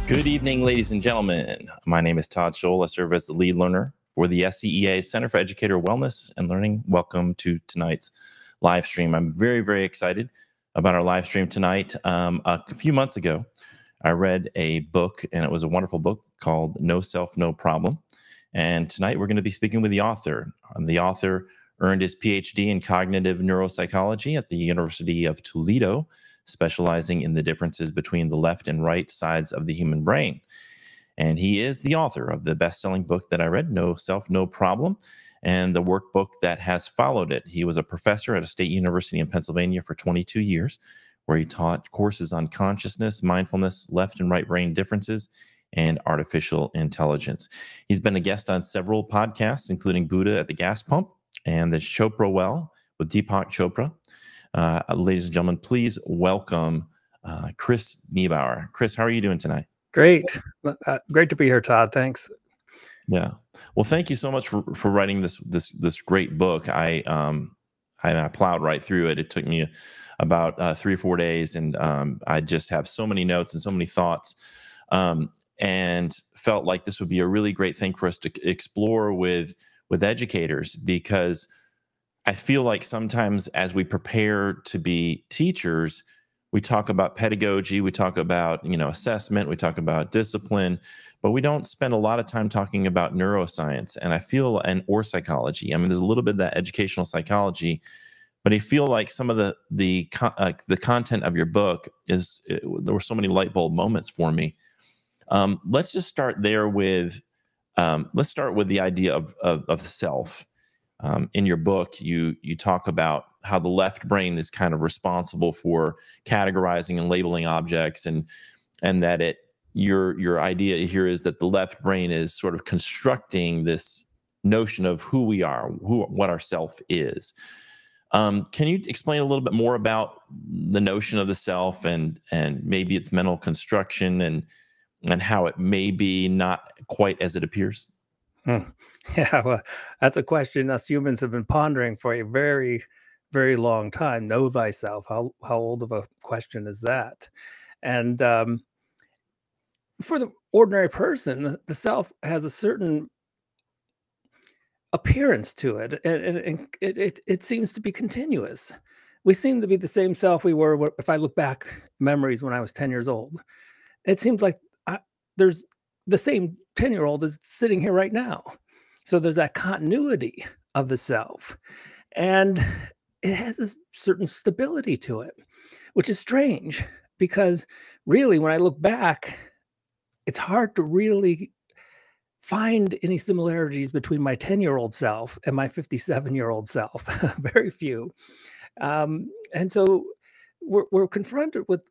Good evening, ladies and gentlemen. My name is Todd Scholl. I serve as the lead learner for the SCEA Center for Educator Wellness and Learning. Welcome to tonight's live stream. I'm very, very excited about our live stream tonight. A few months ago, I read a book, and it was a wonderful book called No Self, No Problem. And tonight we're going to be speaking with the author. The author earned his Ph.D. in cognitive neuropsychology at the University of Toledo, specializing in the differences between the left and right sides of the human brain. And he is the author of the best-selling book that I read, No Self, No Problem, and the workbook that has followed it. He was a professor at a state university in Pennsylvania for 22 years, where he taught courses on consciousness, mindfulness, left and right brain differences, and artificial intelligence. He's been a guest on several podcasts, including Buddha at the Gas Pump and the Chopra Well with Deepak Chopra. Ladies and gentlemen, please welcome Chris Niebauer. Chris, how are you doing tonight? Great. Great to be here, Todd. Thanks. Yeah. Well, thank you so much for writing this great book. I plowed right through it. It took me about 3 or 4 days, and I just have so many notes and so many thoughts, and felt like this would be a really great thing for us to explore with educators, because I feel like sometimes as we prepare to be teachers, we talk about pedagogy, we talk about, assessment, we talk about discipline, but we don't spend a lot of time talking about neuroscience, and I feel, or psychology. I mean, there's a little bit of that educational psychology, but I feel like some of the content of your book there were so many light bulb moments for me. Let's just start there with let's start with the idea of self. In your book, you talk about how the left brain is kind of responsible for categorizing and labeling objects, and that your idea here is that the left brain is sort of constructing this notion of who we are, what our self is. Can you explain a little bit more about the notion of the self and maybe its mental construction and how it may be not quite as it appears? Yeah, well, that's a question us humans have been pondering for a very, very long time. Know thyself. How old of a question is that? And for the ordinary person, the self has a certain appearance to it, and it seems to be continuous. We seem to be the same self we were. If I look back memories when I was 10 years old, it seems like there's the same 10-year-old is sitting here right now. So there's that continuity of the self, and it has a certain stability to it, which is strange, because really, when I look back, it's hard to really find any similarities between my 10-year-old self and my 57-year-old self. Very few. And so we're confronted with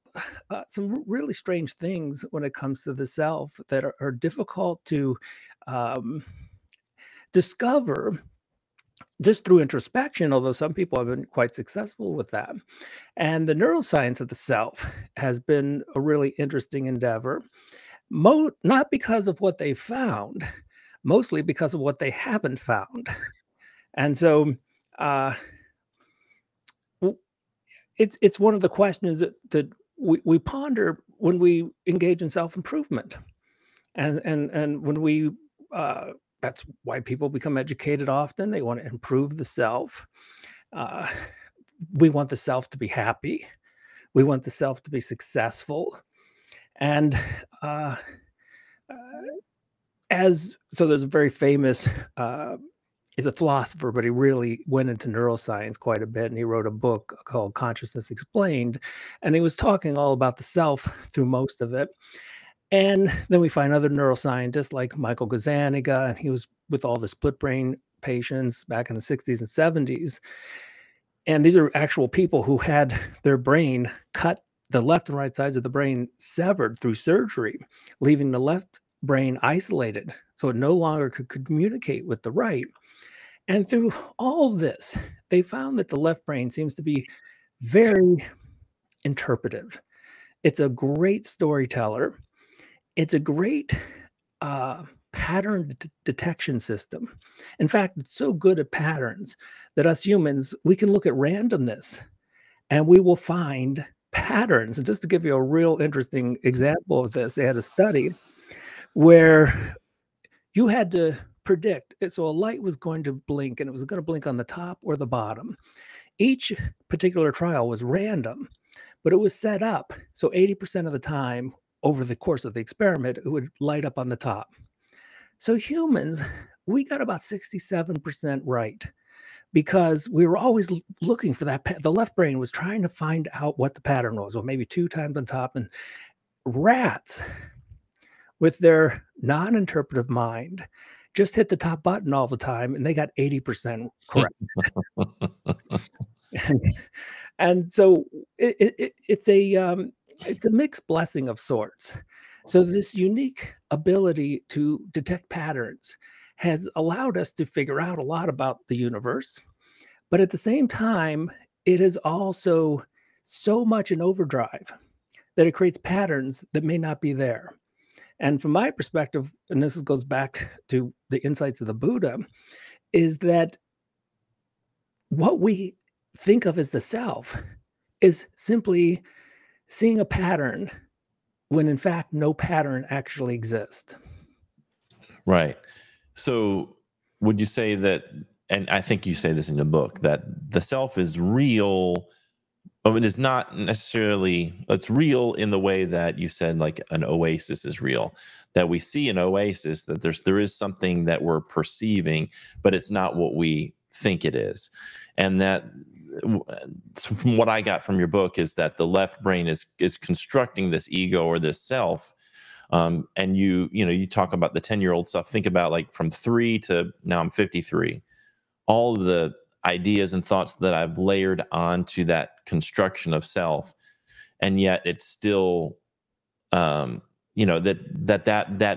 some really strange things when it comes to the self that are difficult to discover just through introspection, although some people have been quite successful with that. And the neuroscience of the self has been a really interesting endeavor, not because of what they found, mostly because of what they haven't found. And so it's one of the questions that we ponder when we engage in self-improvement. And when we that's why people become educated often. They want to improve the self. We want the self to be happy. We want the self to be successful. And so there's a very famous, he's a philosopher, but he really went into neuroscience quite a bit. And he wrote a book called Consciousness Explained. And he was talking all about the self through most of it. And then we find other neuroscientists like Michael Gazzaniga, and he was with all the split brain patients back in the 60s and 70s. And these are actual people who had their brain cut, the left and right sides of the brain severed through surgery, leaving the left brain isolated, so it no longer could communicate with the right. And through all this, they found that the left brain seems to be very interpretive. It's a great storyteller. It's a great pattern detection system. In fact, it's so good at patterns that us humans, we can look at randomness and we will find patterns. And just to give you a real interesting example of this, they had a study where you had to predict. So a light was going to blink, and it was going to blink on the top or the bottom. Each particular trial was random, but it was set up so 80% of the time over the course of the experiment, it would light up on the top. So humans, we got about 67% right because we were always looking for that. The left brain was trying to find out what the pattern was, or maybe 2 times on top. And rats, with their non-interpretive mind, just hit the top button all the time, and they got 80% correct. And so it's a mixed blessing of sorts. So this unique ability to detect patterns has allowed us to figure out a lot about the universe, but at the same time, it is also so much in overdrive that it creates patterns that may not be there. And from my perspective, and this goes back to the insights of the Buddha, is that what we think of as the self is simply seeing a pattern when in fact no pattern actually exists. Right. So would you say that, and I think you say this in your book, that the self is real? It is not necessarily, it's real in the way that you said, like an oasis is real, that we see an oasis, that there is something that we're perceiving, but it's not what we think it is. And that, from what I got from your book, is that the left brain is constructing this ego or this self. And you talk about the 10-year-old stuff. Think about, like, from 3 to now I'm 53, all of the ideas and thoughts that I've layered onto that construction of self, and yet it's still, that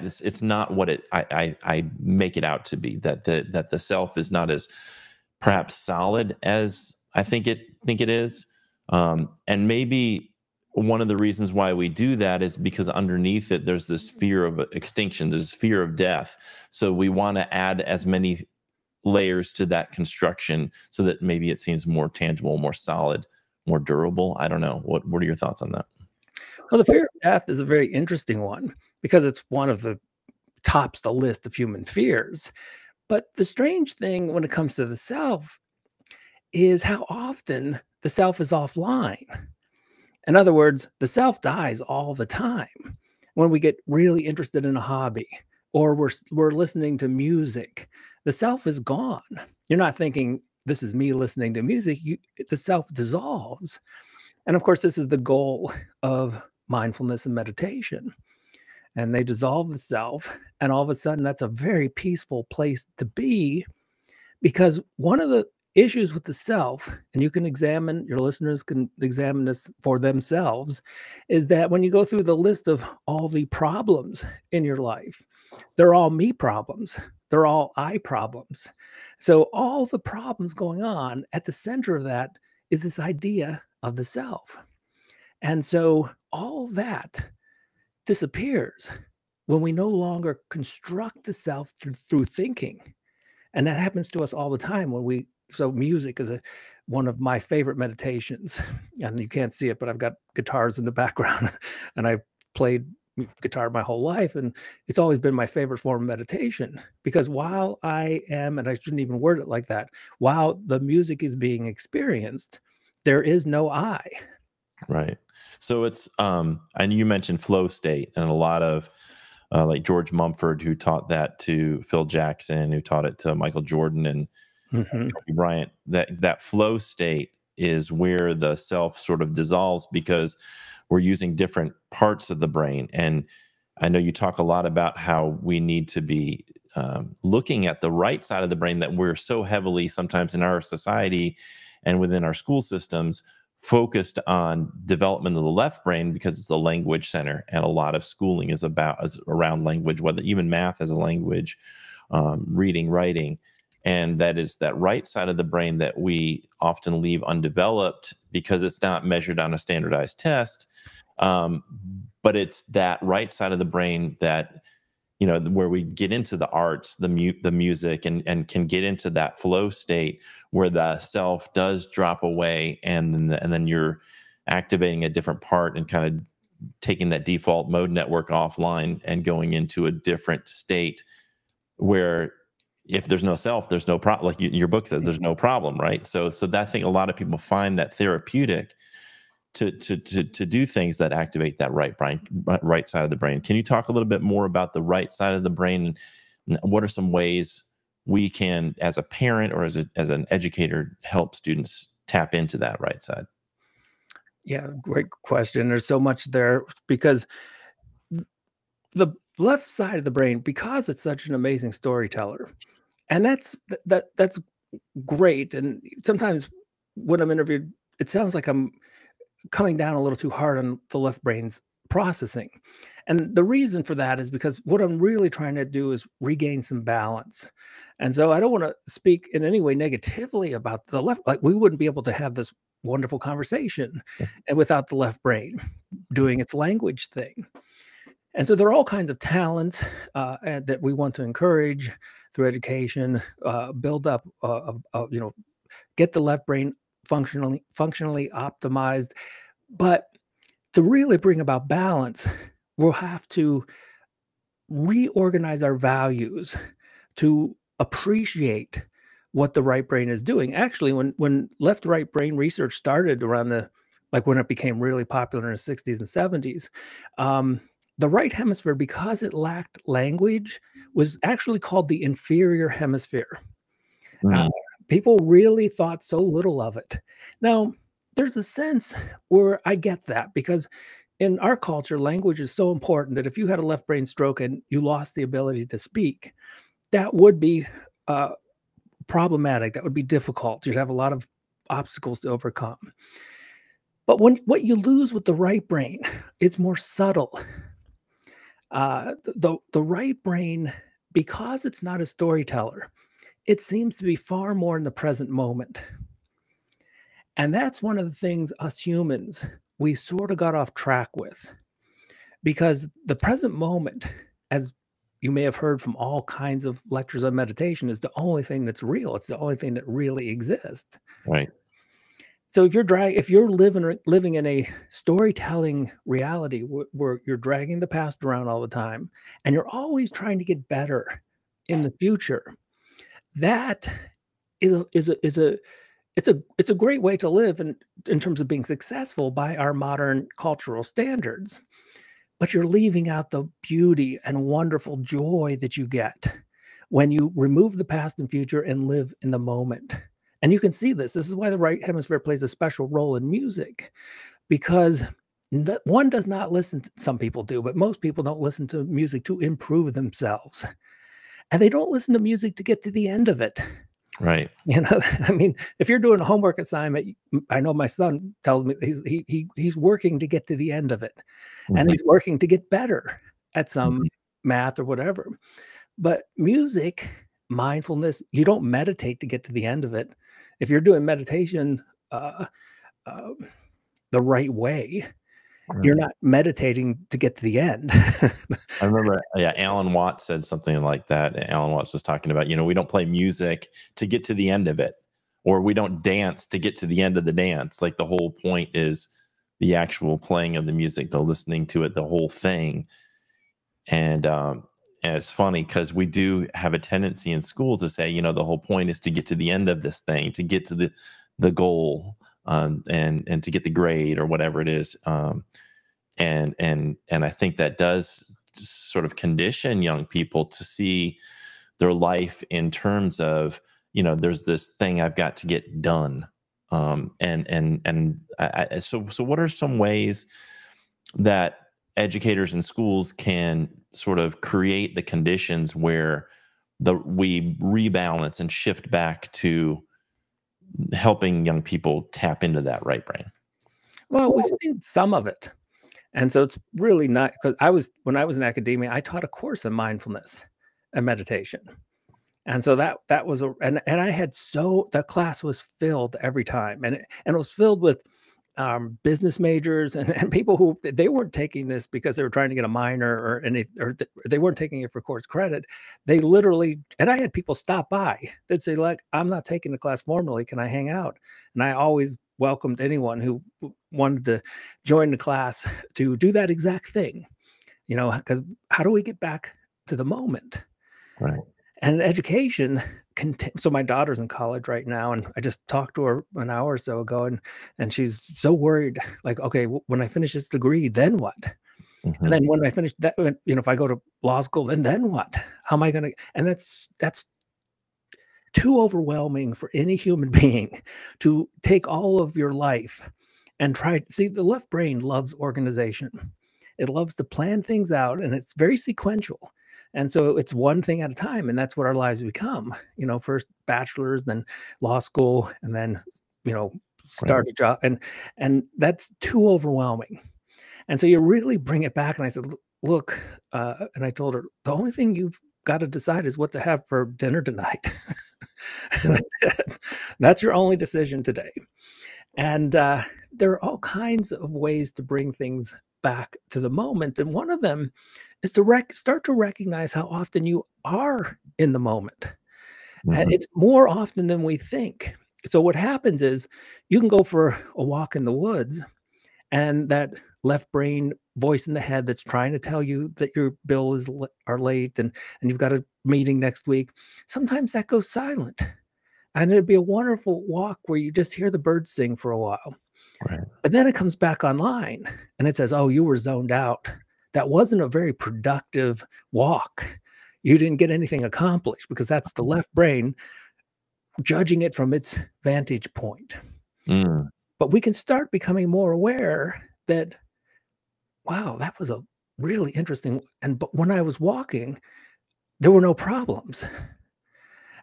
is, it's not what I make it out to be. That the self is not as perhaps solid as I think it is, and maybe one of the reasons why we do that is because underneath it there's this fear of extinction, there's fear of death. So we want to add as many layers to that construction so that maybe it seems more tangible, more solid, more durable. I don't know. What are your thoughts on that? Well, the fear of death is a very interesting one because it's one of the tops the list of human fears. But the strange thing when it comes to the self is how often the self is offline. In other words, the self dies all the time. When we get really interested in a hobby or we're listening to music, the self is gone. You're not thinking, this is me listening to music. The self dissolves. And of course, this is the goal of mindfulness and meditation. And they dissolve the self. And all of a sudden, that's a very peaceful place to be, because one of the issues with the self, and you can examine, your listeners can examine this for themselves, is that when you go through the list of all the problems in your life, they're all me problems. They're all I problems. So all the problems going on, at the center of that is this idea of the self. And so all that disappears when we no longer construct the self through thinking. And that happens to us all the time so music is one of my favorite meditations, and you can't see it, but I've got guitars in the background and I played guitar my whole life. And it's always been my favorite form of meditation, because while I am, and I shouldn't even word it like that, while the music is being experienced, there is no I. Right. So it's, and you mentioned flow state, and a lot of, like George Mumford, who taught that to Phil Jackson, who taught it to Michael Jordan and Kobe Bryant, that flow state is where the self sort of dissolves because we're using different parts of the brain. And I know you talk a lot about how we need to be looking at the right side of the brain, that we're so heavily sometimes in our society and within our school systems focused on development of the left brain because it's the language center, and a lot of schooling is around language, whether even math as a language, reading, writing. And that is that right side of the brain that we often leave undeveloped because it's not measured on a standardized test. But it's that right side of the brain that, where we get into the arts, the music, and can get into that flow state where the self does drop away, and then you're activating a different part and kind of taking that default mode network offline and going into a different state where if there's no self, there's no problem. Like your book says, there's no problem, right? So that, I think a lot of people find that therapeutic to do things that activate that right side of the brain. Can you talk a little bit more about the right side of the brain, and what are some ways we can, as a parent or as an educator, help students tap into that right side? Yeah, great question. There's so much there, because the left side of the brain, because it's such an amazing storyteller, and that's great. And sometimes when I'm interviewed, it sounds like I'm coming down a little too hard on the left brain's processing. And the reason for that is because what I'm really trying to do is regain some balance. And so I don't want to speak in any way negatively about the left. Like, we wouldn't be able to have this wonderful conversation and without the left brain doing its language thing. And so there are all kinds of talents that we want to encourage through education, build up, get the left brain functionally optimized. But to really bring about balance, we'll have to reorganize our values to appreciate what the right brain is doing. Actually, when left-right brain research started around when it became really popular in the 60s and 70s, the right hemisphere, because it lacked language, was actually called the inferior hemisphere. Mhm. People really thought so little of it. Now, there's a sense where I get that, because in our culture, language is so important that if you had a left brain stroke and you lost the ability to speak, that would be problematic. That would be difficult. You'd have a lot of obstacles to overcome. But what you lose with the right brain, it's more subtle. The right brain, because it's not a storyteller, it seems to be far more in the present moment. And that's one of the things us humans, we sort of got off track with, because the present moment, as you may have heard from all kinds of lectures on meditation, is the only thing that's real. It's the only thing that really exists. Right. So if you're living in a storytelling reality where you're dragging the past around all the time and you're always trying to get better in the future, that is a great way to live in terms of being successful by our modern cultural standards. But you're leaving out the beauty and wonderful joy that you get when you remove the past and future and live in the moment. And you can see this. This is why the right hemisphere plays a special role in music, because one does not listen to, some people do, but most people don't listen to music to improve themselves. And they don't listen to music to get to the end of it. Right. I mean, if you're doing a homework assignment, I know my son tells me he's working to get to the end of it, and he's working to get better at some math or whatever. But music, mindfulness, you don't meditate to get to the end of it. If you're doing meditation the right way, you're not meditating to get to the end. I remember, Alan Watts said something like that. Alan Watts was talking about, we don't play music to get to the end of it, or we don't dance to get to the end of the dance. Like, the whole point is the actual playing of the music, the listening to it, the whole thing. And it's funny because we do have a tendency in school to say, the whole point is to get to the end of this thing, to get to the goal, and to get the grade or whatever it is. And I think that does sort of condition young people to see their life in terms of, there's this thing I've got to get done. So what are some ways that educators and schools can sort of create the conditions where we rebalance and shift back to helping young people tap into that right brain? Well, we've seen some of it. And so it's really not, because when I was in academia, I taught a course in mindfulness and meditation. And so that was and I had, the class was filled every time, and it was filled with business majors and people who, they weren't taking this because they were trying to get a minor or they weren't taking it for course credit. They literally, and I had people stop by. They'd say, like, I'm not taking the class formally. Can I hang out? And I always welcomed anyone who wanted to join the class to do that exact thing, because how do we get back to the moment? Right. And education so my daughter's in college right now, and I just talked to her an hour or so ago, and she's so worried, like, okay, when I finish this degree, then what? And Hmm. then when I finish that, if I go to law school, then what? How am I gonna? And that's too overwhelming for any human being to take all of your life and try. See, the left brain loves organization. It loves to plan things out, and it's very sequential. And so it's one thing at a time, and that's what our lives become. First bachelor's, then law school, and then you know Right. start a job, and that's too overwhelming. And so you really bring it back. And I said, look, and I told her, the only thing you've got to decide is what to have for dinner tonight. Right. That's it. That's your only decision today. And there are all kinds of ways to bring things back to the moment. And one of them is to start to recognize how often you are in the moment. And Hmm. it's more often than we think. So what happens is you can go for a walk in the woods, and that left brain voice in the head that's trying to tell you that your bill are late, and you've got a meeting next week, sometimes that goes silent. And it'd be a wonderful walk where you just hear the birds sing for a while. Right. But then it comes back online and it says, oh, you were zoned out. That wasn't a very productive walk. You didn't get anything accomplished, because that's the left brain judging it from its vantage point. Mm. But we can start becoming more aware that, wow, that was a really interesting. But when I was walking, there were no problems,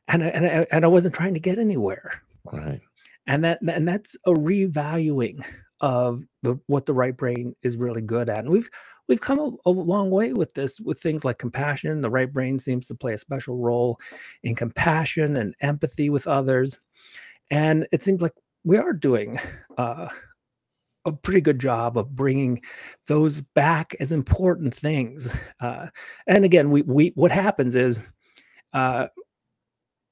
and I wasn't trying to get anywhere. Right. And that's a revaluing of what the right brain is really good at. And we've come a long way with this, with things like compassion. The right brain seems to play a special role in compassion and empathy with others. And it seems like we are doing uh, a pretty good job of bringing those back as important things. And again, we what happens is, uh,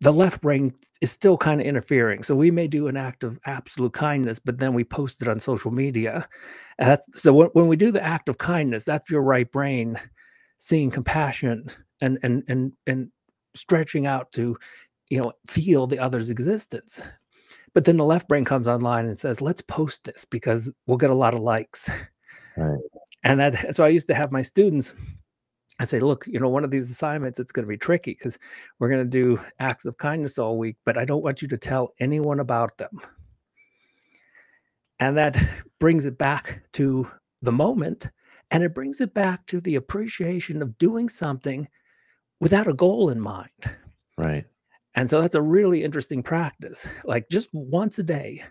the left brain is still kind of interfering. So we may do an act of absolute kindness, but then we post it on social media. So when we do the act of kindness, that's your right brain seeing compassion and stretching out to feel the other's existence. But then the left brain comes online and says, let's post this because we'll get a lot of likes. Right. And so I used to have my students, I'd say, look, one of these assignments, it's going to be tricky because we're going to do acts of kindness all week, but I don't want you to tell anyone about them. And that brings it back to the moment, and it brings it back to the appreciation of doing something without a goal in mind. Right. And so that's a really interesting practice. Like, just once a day,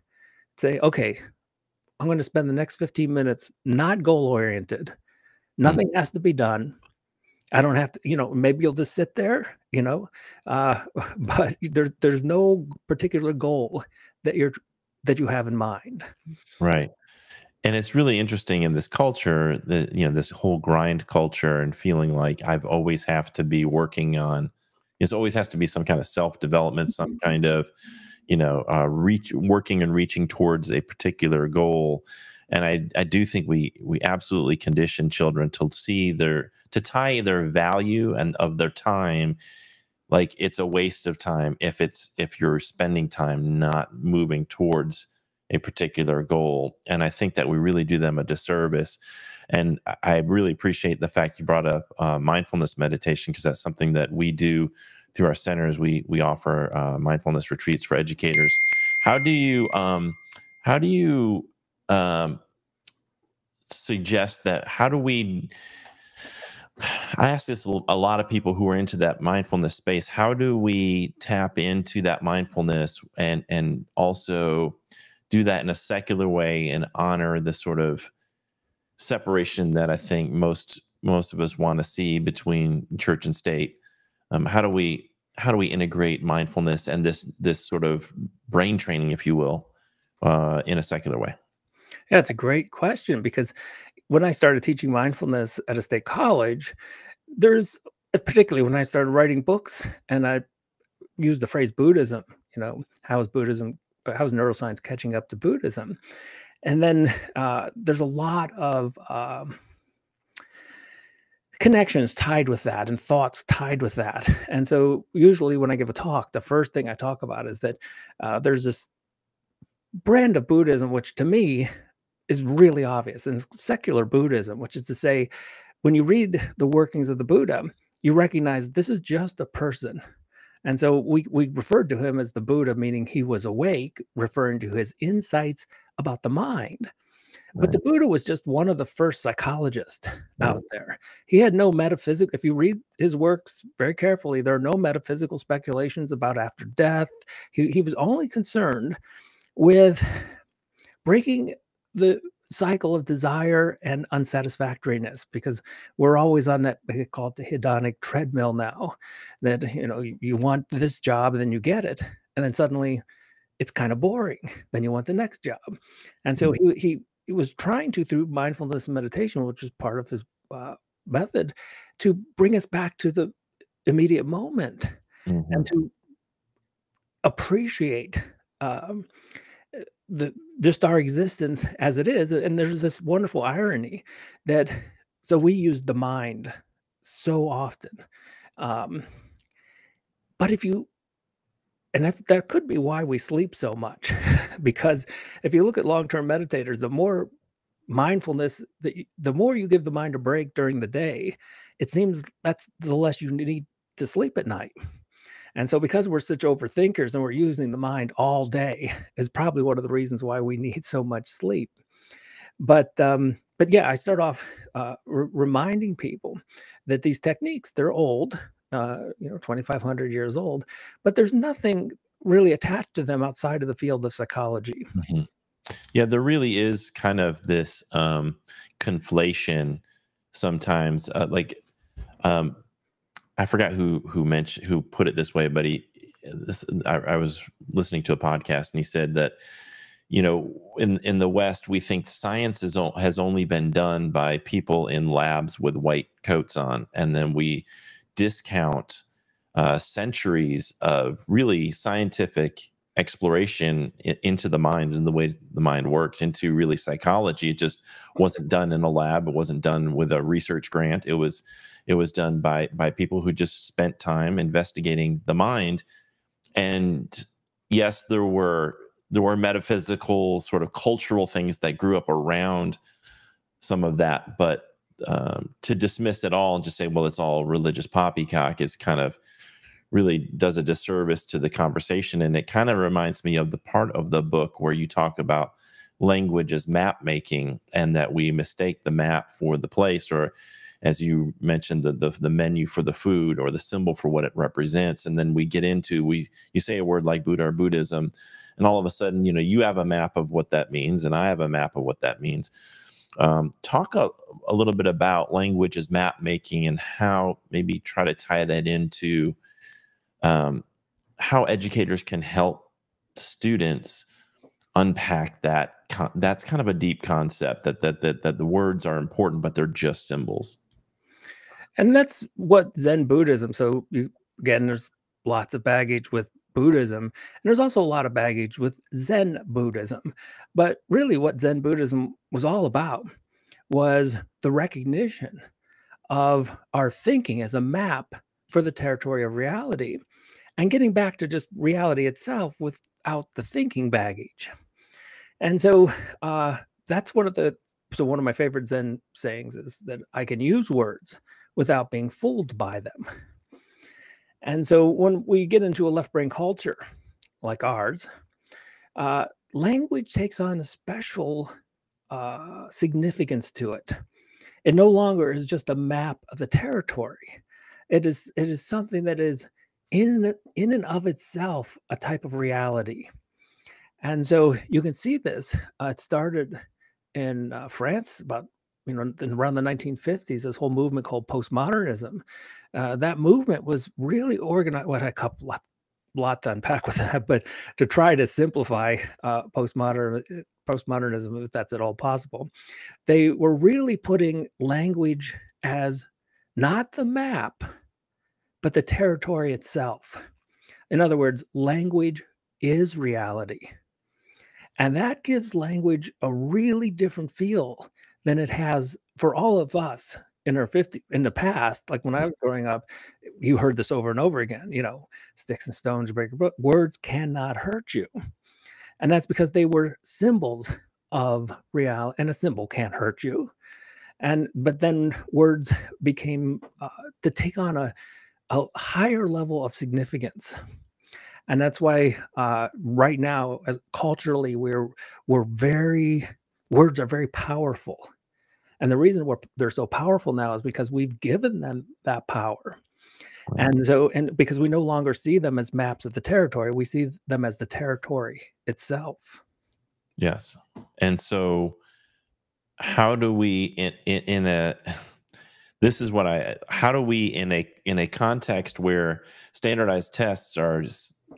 say, okay, I'm going to spend the next 15 minutes not goal oriented. Mm. Nothing has to be done. I don't have to, maybe you'll just sit there, but there's no particular goal that you have in mind. Right. And it's really interesting in this culture that, this whole grind culture and feeling like I've always have to be working on, it always has to be some kind of self-development, some kind of, working and reaching towards a particular goal. And I do think we absolutely condition children to to tie their value and of their time, like it's a waste of time if you're spending time not moving towards a particular goal. And I think that we really do them a disservice. And I really appreciate the fact you brought up mindfulness meditation, because that's something that we do through our centers. We offer mindfulness retreats for educators. How do you how do you um, suggest that? How do we? I ask this a lot of people who are into that mindfulness space. How do we tap into that mindfulness and also do that in a secular way and honor the sort of separation that I think most of us want to see between church and state? How do we integrate mindfulness and this sort of brain training, if you will, in a secular way? Yeah, it's a great question, because when I started teaching mindfulness at a state college, there's particularly when I started writing books and I used the phrase Buddhism, how is Buddhism how's neuroscience catching up to Buddhism? And then there's a lot of connections tied with that and thoughts tied with that. And so usually when I give a talk, the first thing I talk about is that there's this brand of Buddhism, which to me is really obvious, and it's secular Buddhism, which is to say, when you read the workings of the Buddha, you recognize this is just a person. And so we referred to him as the Buddha, meaning he was awake, referring to his insights about the mind. But the Right. Buddha was just one of the first psychologists Right. out there. He had no metaphysical. If you read his works very carefully, there are no metaphysical speculations about after death. He was only concerned with breaking the cycle of desire and unsatisfactoriness, because we're always on that, they call it the hedonic treadmill now, that you want this job and then you get it, and then suddenly it's kind of boring, then you want the next job. And so Mm. he was trying to, through mindfulness and meditation, which is part of his method, to bring us back to the immediate moment and Mhm. to appreciate um, the just our existence as it is. And there's this wonderful irony that, so we use the mind so often, um, but if you and that could be why we sleep so much, because if you look at long-term meditators, the more mindfulness, the more you give the mind a break during the day, it seems that's the less you need to sleep at night. And so because we're such overthinkers and we're using the mind all day is probably one of the reasons why we need so much sleep. But yeah, I start off reminding people that these techniques, they're old, 2,500 years old, but there's nothing really attached to them outside of the field of psychology. Mhm. Yeah, there really is kind of this conflation sometimes. Um, I forgot who put it this way, but I was listening to a podcast and he said that in the West we think science has only been done by people in labs with white coats on, and then we discount centuries of really scientific exploration into the mind and the way the mind works, into really psychology. It just wasn't done in a lab. It wasn't done with a research grant. It was done by people who just spent time investigating the mind. And yes, there were metaphysical sort of cultural things that grew up around some of that, but to dismiss it all and just say, well, it's all religious poppycock is kind of really does a disservice to the conversation. And it kind of reminds me of the part of the book where you talk about language as map making, and that we mistake the map for the place, or as you mentioned, the menu for the food, or the symbol for what it represents. And then we get into, you say a word like Buddha or Buddhism, and all of a sudden, you have a map of what that means, and I have a map of what that means. Talk a little bit about language as map making, and how maybe try to tie that into um, how educators can help students unpack that. That's kind of a deep concept, that the words are important, but they're just symbols. And that's what Zen Buddhism. So again, there's lots of baggage with Buddhism, and there's also a lot of baggage with Zen Buddhism. But really, what Zen Buddhism was all about was the recognition of our thinking as a map for the territory of reality, and getting back to just reality itself without the thinking baggage. And so that's one of my favorite Zen sayings is that I can use words without being fooled by them. And so when we get into a left brain culture like ours, uh, language takes on a special significance to it. It no longer is just a map of the territory. It is something that is in and of itself a type of reality. And so you can see this. It started in France about around the 1950s. This whole movement called postmodernism. That movement was really organized. What a lot to unpack with that, but to try to simplify postmodernism, if that's at all possible, they were really putting language as not the map, but the territory itself. In other words, language is reality. And that gives language a really different feel than it has for all of us in our 50 in the past. Like when I was growing up, you heard this over and over again, sticks and stones break your book. Words cannot hurt you. And that's because they were symbols of reality, and a symbol can't hurt you. But then words became to take on a higher level of significance. And that's why right now, culturally, we're very words are very powerful. And the reason they're so powerful now is because we've given them that power. Right. And because we no longer see them as maps of the territory, we see them as the territory itself. Yes. And so how do we in a this is what how do we in a context where standardized tests are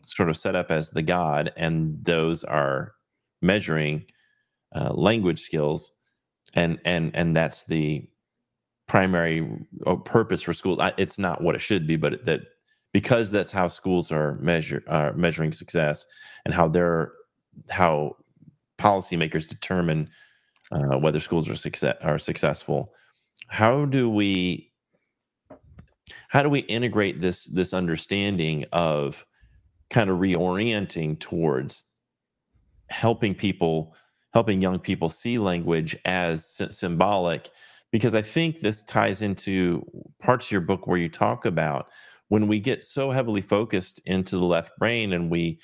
sort of set up as the god, and those are measuring language skills, and that's the primary purpose for schools. It's not what it should be, but that because that's how schools are measuring success, and how policymakers determine whether schools are successful. How do we integrate this understanding of kind of reorienting towards helping young people see language as symbolic? Because I think this ties into parts of your book where you talk about when we get so heavily focused into the left brain, and we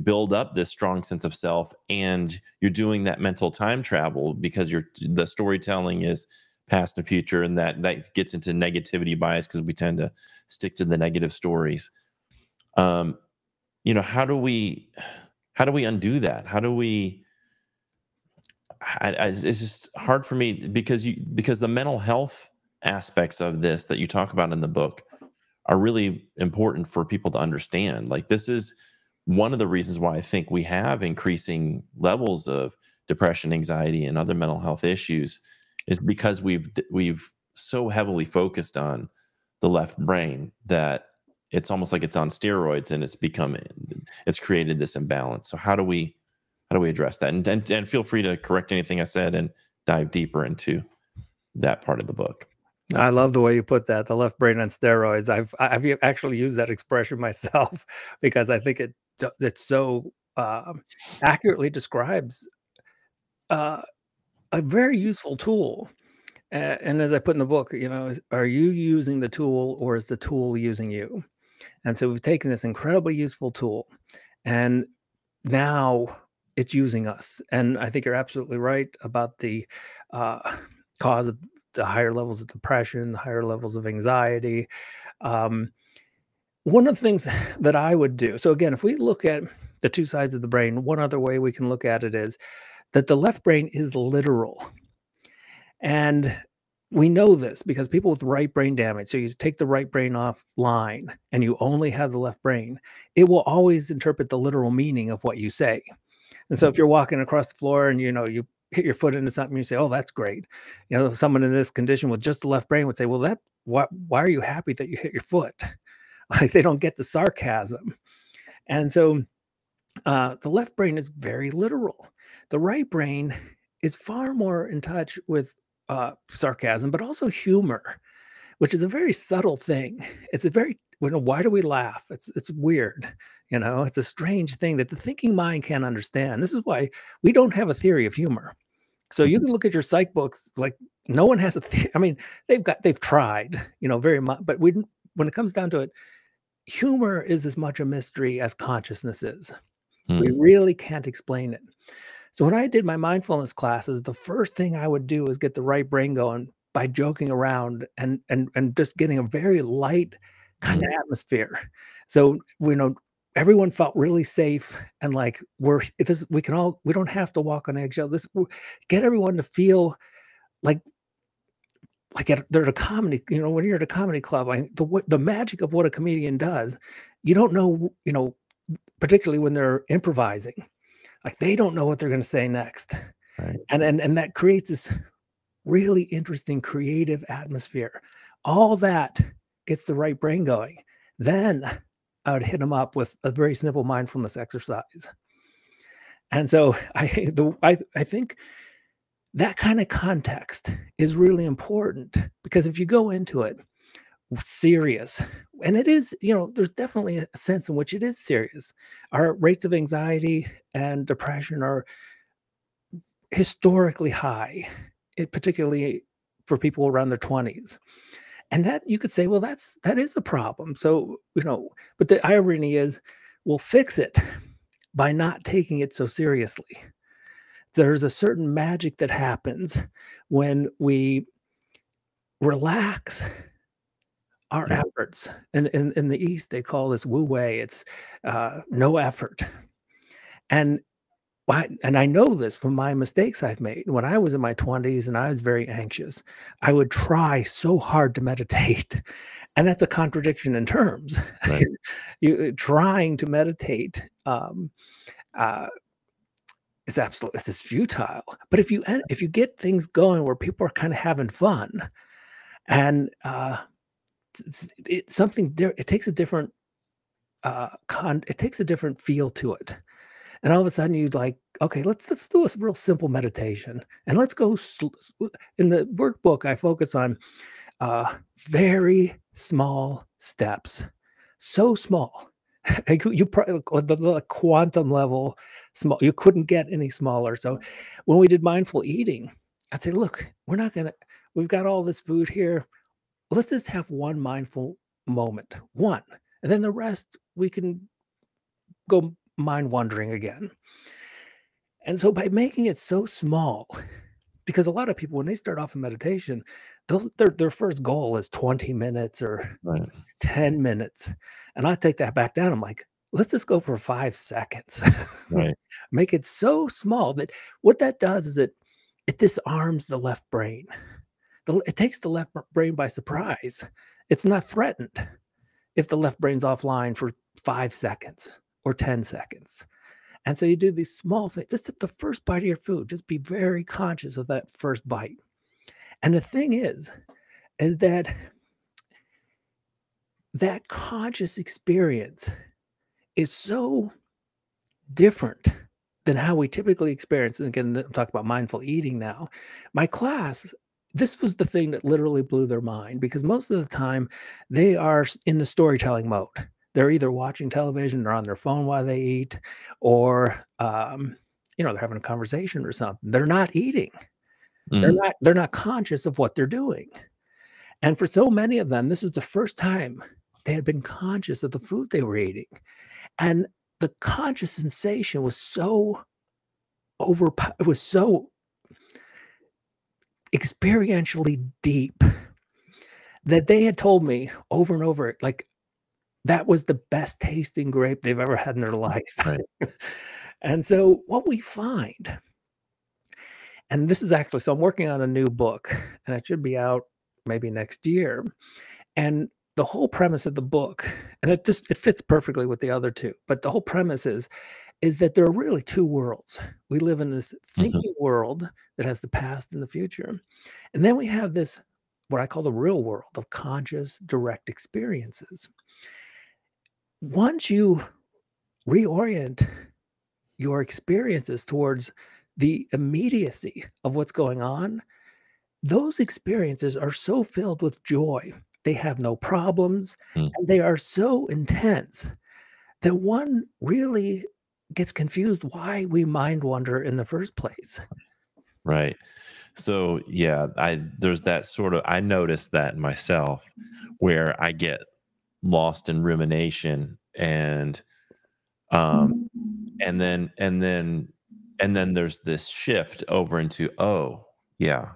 build up this strong sense of self, and you're doing that mental time travel because the storytelling is past and future, and that gets into negativity bias because we tend to stick to the negative stories. How do we undo that? How do we it's just hard for me because the mental health aspects of this that you talk about in the book are really important for people to understand. Like, this is one of the reasons why I think we have increasing levels of depression, anxiety, and other mental health issues, is because we've so heavily focused on the left brain that it's almost like it's on steroids, and it's created this imbalance. So how do we address that? And feel free to correct anything I said and dive deeper into that part of the book. I love the way you put that, the left brain on steroids. I've actually used that expression myself because I think it so accurately describes a very useful tool. And as I put in the book, are you using the tool, or is the tool using you? And so we've taken this incredibly useful tool, and now it's using us. And I think you're absolutely right about the cause of the higher levels of depression, the higher levels of anxiety. Um, One of the things that I would do, so again, if we look at the two sides of the brain, one other way we can look at it is that the left brain is literal. And we know this because people with right brain damage, so you take the right brain offline and you only have the left brain, it will always interpret the literal meaning of what you say. And so if you're walking across the floor and you hit your foot into something, you say, "Oh, that's great." Someone in this condition with just the left brain would say, "Well, why are you happy that you hit your foot?" Like, they don't get the sarcasm. And so the left brain is very literal. The right brain is far more in touch with sarcasm, but also humor, which is a very subtle thing. It's a very, why do we laugh? It's weird. It's a strange thing that the thinking mind can't understand. This is why we don't have a theory of humor. So you can look at your psych books, like, no one has a I mean, they've tried, very much, but when it comes down to it, humor is as much a mystery as consciousness is. We really can't explain it. So when I did my mindfulness classes, the first thing I would do is get the right brain going by joking around and just getting a very light kind of atmosphere. So, everyone felt really safe, and like we don't have to walk on eggshells. Get everyone to feel like they're at a comedy, when you're at a comedy club, the magic of what a comedian does, you don't know, particularly when they're improvising, like, they don't know what they're going to say next. Right. And that creates this really interesting creative atmosphere. All that gets the right brain going. Then I would hit them up with a very simple mindfulness exercise. And so I think that kind of context is really important, because if you go into it serious, and it is, there's definitely a sense in which it is serious. Our rates of anxiety and depression are historically high, particularly for people around their 20s. And that you could say, well, that is a problem. So, but the irony is we'll fix it by not taking it so seriously. There's a certain magic that happens when we relax our Yeah. efforts. And in the East, they call this wu wei. It's no effort. And I know this from my mistakes I've made. When I was in my 20s and I was very anxious, I would try so hard to meditate. And that's a contradiction in terms. Right. You trying to meditate uh, is absolutely, it's just futile. But if you get things going where people are kind of having fun, and it takes a different it takes a different feel to it. And all of a sudden you'd like, okay, let's do a real simple meditation, and let's go in the workbook. I focus on very small steps, so small. You probably the quantum level small. You couldn't get any smaller. So when we did mindful eating, I'd say, look, we've got all this food here. Let's just have one mindful moment, one, and then the rest we can go mind wandering again. And so by making it so small, because a lot of people, when they start off in meditation, their first goal is 20 minutes or Right. 10 minutes. And I take that back down. I'm like, let's just go for 5 seconds. Right. Make it so small that what that does is it disarms the left brain. It takes the left brain by surprise. It's not threatened if the left brain's offline for 5 seconds or 10 seconds. And so you do these small things, just at the first bite of your food, just be very conscious of that first bite. And the thing is that that conscious experience is so different than how we typically experience. And again, I'm talking about mindful eating now. My class, this was the thing that literally blew their mind, because most of the time they are in the storytelling mode. They're either watching television or on their phone while they eat, or they're having a conversation or something. They're not eating. Mm. They're not conscious of what they're doing. And for so many of them, this was the first time they had been conscious of the food they were eating. And the conscious sensation was so it was so experientially deep that they had told me over and over, like, that was the best tasting grape they've ever had in their life. Right. And so what we find, and this is actually, so I'm working on a new book, and it should be out maybe next year. And the whole premise of the book, and it fits perfectly with the other two, but the whole premise is that there are really two worlds. We live in this thinking world that has the past and the future. And then we have this, what I call the real world of conscious, direct experiences. Once you reorient your experiences towards the immediacy of what's going on, those experiences are so filled with joy. They have no problems, Mm. and they are so intense that one really gets confused why we mind wander in the first place. Right. So yeah, there's that sort of, I noticed that myself, where I get lost in rumination, and um and then there's this shift over into, oh yeah,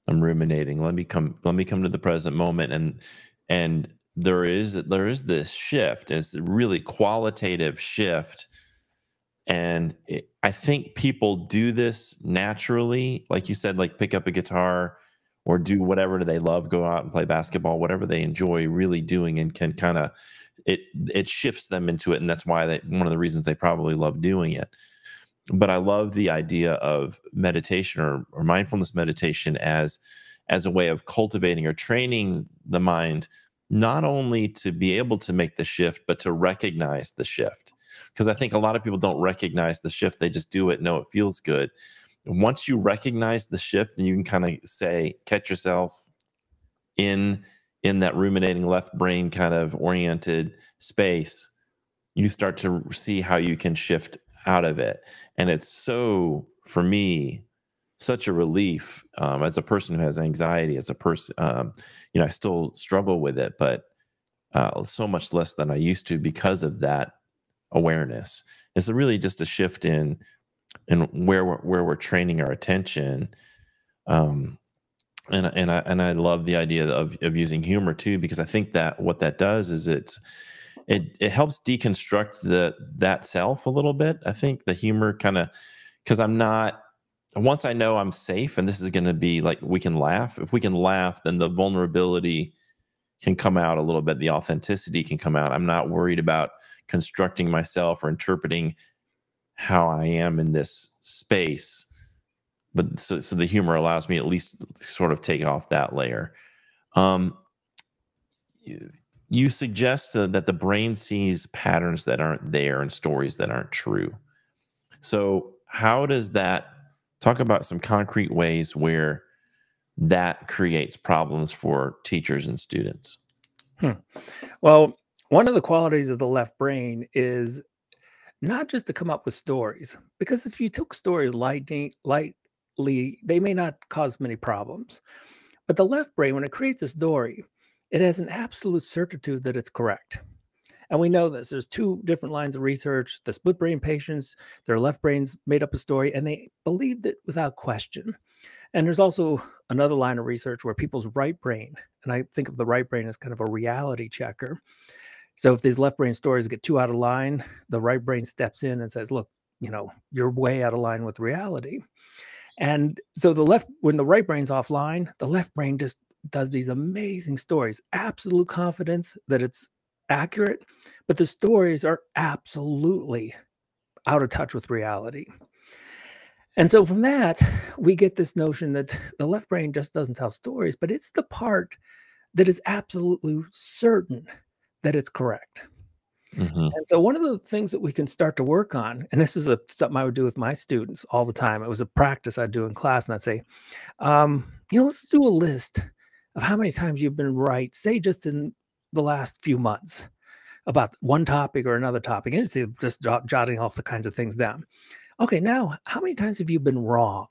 I'm ruminating. Let me come to the present moment, and there is this shift. It's a really qualitative shift. And I think people do this naturally, like you said, like pick up a guitar or do whatever they love, go out and play basketball, whatever they enjoy really doing, and can kind of, it shifts them into it, and that's why one of the reasons they probably love doing it. But I love the idea of meditation, or mindfulness meditation, as a way of cultivating or training the mind, not only to be able to make the shift, but to recognize the shift. because I think a lot of people don't recognize the shift. They just do it. No, it feels good. Once you recognize the shift and you can kind of say, catch yourself in that ruminating left brain kind of oriented space, you start to see how you can shift out of it. And it's so, for me, such a relief as a person who has anxiety, as a person, I still struggle with it, but so much less than I used to because of that awareness. It's really just a shift in where we're training our attention. And I love the idea of using humor too, because I think that what that does is it helps deconstruct that self a little bit. I think the humor kind of, because once I know I'm safe and this is going to be like, we can laugh. If we can laugh, then the vulnerability can come out a little bit. The authenticity can come out. I'm not worried about constructing myself or interpreting how I am in this space. But so the humor allows me at least sort of take off that layer. You suggest that the brain sees patterns that aren't there and stories that aren't true. So how does that, talk about some concrete ways where that creates problems for teachers and students? Well, one of the qualities of the left brain is not just to come up with stories, because if you took stories lightly, they may not cause many problems. But the left brain, when it creates a story, it has an absolute certitude that it's correct. And we know this. There's two different lines of research. The split brain patients, their left brains made up a story and they believed it without question. And there's also another line of research where people's right brain, and I think of the right brain as kind of a reality checker. So if these left brain stories get too out of line, the right brain steps in and says, look, you're way out of line with reality. And so when the right brain's offline, the left brain just does these amazing stories, absolute confidence that it's accurate, but the stories are absolutely out of touch with reality. And so from that, we get this notion that the left brain just doesn't tell stories, but it's the part that is absolutely certain that it's correct. Mm-hmm. And so one of the things that we can start to work on, and this is something I would do with my students all the time. It was a practice I'd do in class, and I'd say, let's do a list of how many times you've been right, say just in the last few months, about one topic or another topic. And it's just jotting off the kinds of things down. Okay, now how many times have you been wrong?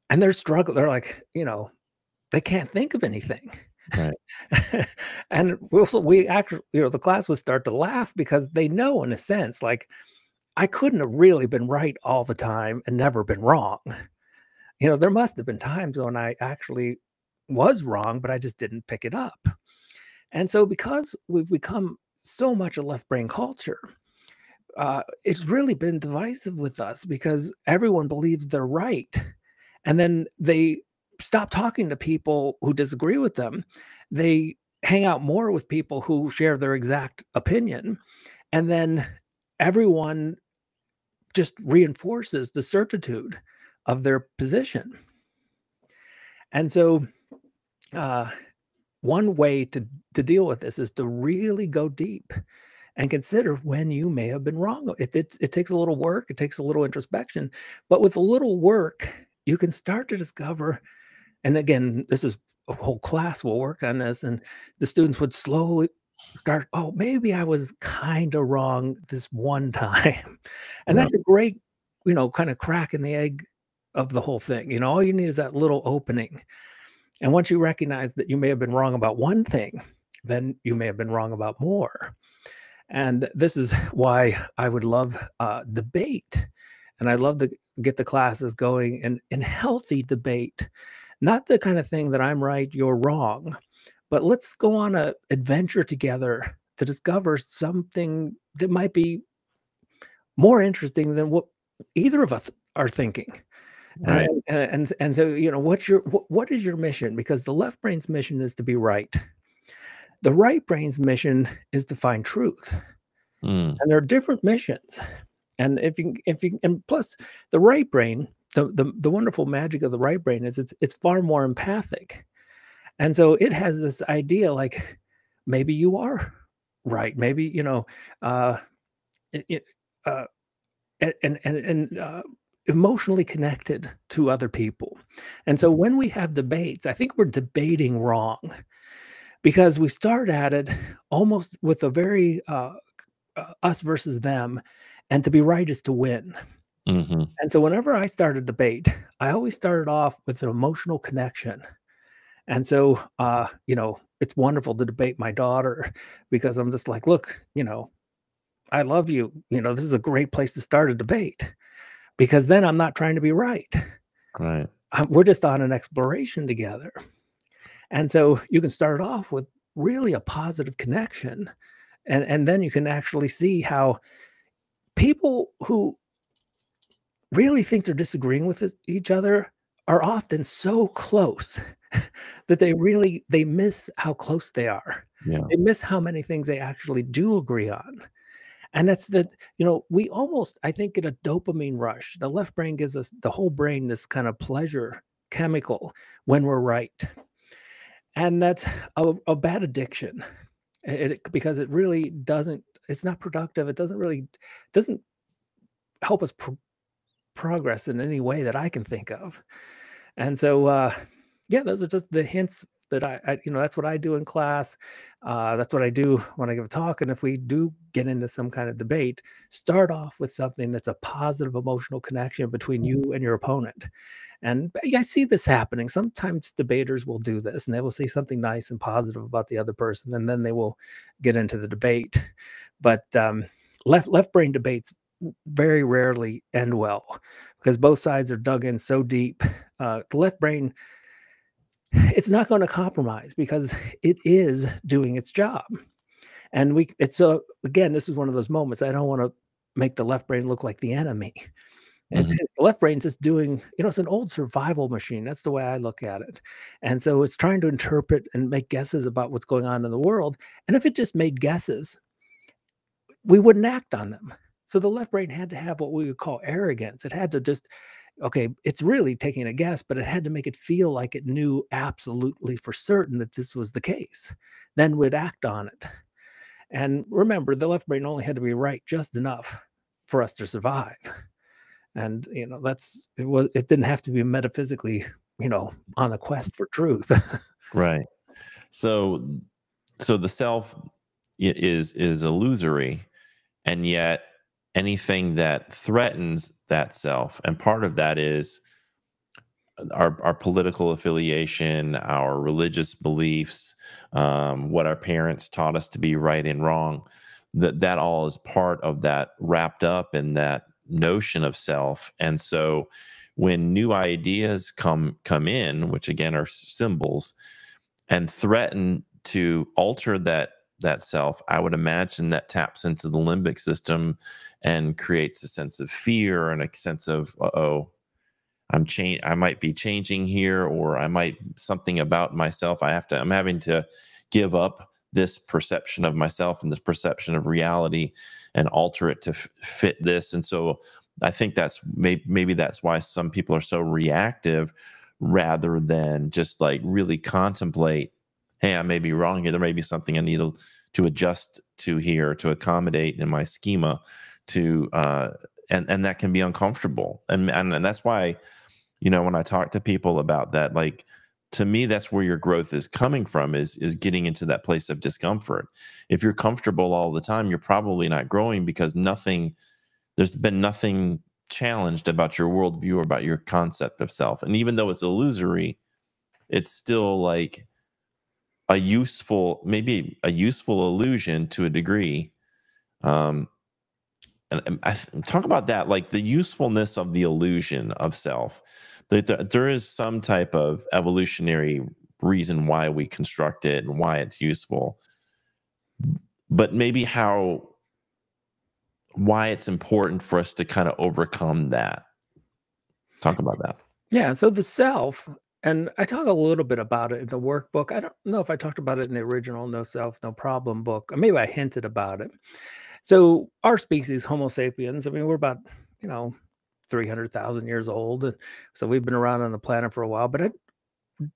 And they're struggling. They're like, they can't think of anything. Right. And we actually, the class would start to laugh because they know, in a sense, like, I couldn't have really been right all the time and never been wrong. There must have been times when I actually was wrong, but I just didn't pick it up. And so because we've become so much a left brain culture, it's really been divisive with us because everyone believes they're right. And then they stop talking to people who disagree with them. They hang out more with people who share their exact opinion. And then everyone just reinforces the certitude of their position. And so one way to deal with this is to really go deep and consider when you may have been wrong. It takes a little work. It takes a little introspection. But with a little work, you can start to discover, and again, this is a whole class will work on this, and the students would slowly start, oh, maybe I was kind of wrong this one time. And that's a great, kind of crack in the egg of the whole thing. All you need is that little opening. And once you recognize that you may have been wrong about one thing, then you may have been wrong about more. And this is why I would love debate. And I'd love to get the classes going in healthy debate, not the kind of thing that I'm right, you're wrong, but let's go on an adventure together to discover something that might be more interesting than what either of us are thinking. Right. And so, what is your mission? Because the left brain's mission is to be right. The right brain's mission is to find truth. And there are different missions. And and plus the right brain, the wonderful magic of the right brain is it's far more empathic. And so it has this idea like, maybe you are right. Maybe, it, uh, and emotionally connected to other people. And so when we have debates, I think we're debating wrong because we start at it almost with a very us versus them, and to be right is to win. Hmm. And so whenever I start a debate, I always started off with an emotional connection. And so, it's wonderful to debate my daughter because I'm just like, look, I love you. This is a great place to start a debate because then I'm not trying to be right. Right. We're just on an exploration together. And so you can start off with really a positive connection. And then you can actually see how people who really think they're disagreeing with each other are often so close that they miss how close they are. Yeah. They miss how many things they actually do agree on. And that's that, we almost, I think, get a dopamine rush. The left brain gives us the whole brain this kind of pleasure chemical when we're right. And that's a bad addiction. Because it really doesn't, it's not productive. It doesn't help us progress in any way that I can think of. And so, yeah, those are just the hints that that's what I do in class. That's what I do when I give a talk. And if we do get into some kind of debate, start off with something that's a positive emotional connection between you and your opponent. And I see this happening. Sometimes debaters will do this and they will say something nice and positive about the other person, and then they will get into the debate. But left brain debates very rarely end well because both sides are dug in so deep. The left brain, it's not going to compromise because it is doing its job. And again, this is one of those moments. I don't want to make the left brain look like the enemy. And Hmm. the left brain's just doing, it's an old survival machine. That's the way I look at it. And so it's trying to interpret and make guesses about what's going on in the world. And if it just made guesses, we wouldn't act on them. So the left brain had to have what we would call arrogance. It had to just, okay, it's really taking a guess, but it had to make it feel like it knew absolutely for certain that this was the case. Then we'd act on it. And remember, the left brain only had to be right just enough for us to survive. And it didn't have to be metaphysically, on a quest for truth. Right. So, so the self is illusory, and yet anything that threatens that self, and part of that is our political affiliation, our religious beliefs, what our parents taught us to be right and wrong, that all is part of that, wrapped up in that notion of self. And so when new ideas come in, which again are symbols, and threaten to alter that self, I would imagine that taps into the limbic system and creates a sense of fear and a sense of, uh-oh, I might be changing here, or I might something about myself. I'm having to give up this perception of myself and this perception of reality and alter it to fit this. And so I think that's maybe that's why some people are so reactive rather than just like really contemplate, hey, I may be wrong here. There may be something I need to adjust to here, to accommodate in my schema, to and that can be uncomfortable. And that's why, when I talk to people about that, like, to me, that's where your growth is coming from, is getting into that place of discomfort. If you're comfortable all the time, you're probably not growing because there's been nothing challenged about your worldview or about your concept of self. And even though it's illusory, it's still like maybe a useful illusion to a degree. Um, and talk about that, like the usefulness of the illusion of self. There is some type of evolutionary reason why we construct it and why it's useful, but maybe why it's important for us to kind of overcome that. Talk about that. Yeah, so the self, and I talk a little bit about it in the workbook. I don't know if I talked about it in the original No Self, No Problem book, or maybe I hinted about it. So our species, Homo sapiens, I mean, we're about, you know, 300,000 years old. And so we've been around on the planet for a while, but I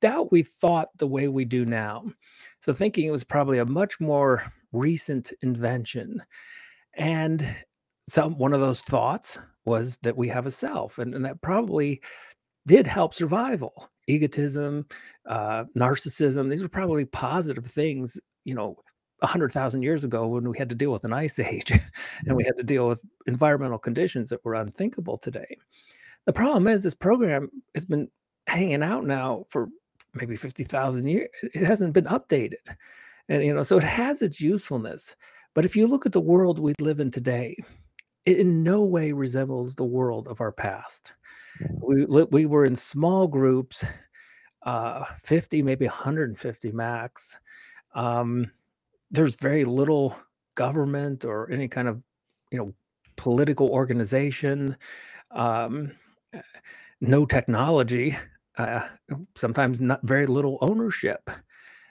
doubt we thought the way we do now. So thinking it was probably a much more recent invention. And one of those thoughts was that we have a self, and that probably did help survival. Egotism, narcissism, these were probably positive things, 100,000 years ago when we had to deal with an ice age and we Mhm. had to deal with environmental conditions that were unthinkable today. The problem is this program has been hanging out now for maybe 50,000 years. It hasn't been updated. And, so it has its usefulness. But if you look at the world we live in today, it in no way resembles the world of our past. Mhm. We were in small groups, 50, maybe 150 max. Um, there's very little government or any kind of, you know, political organization, um, uh, no technology, uh, sometimes not very little ownership,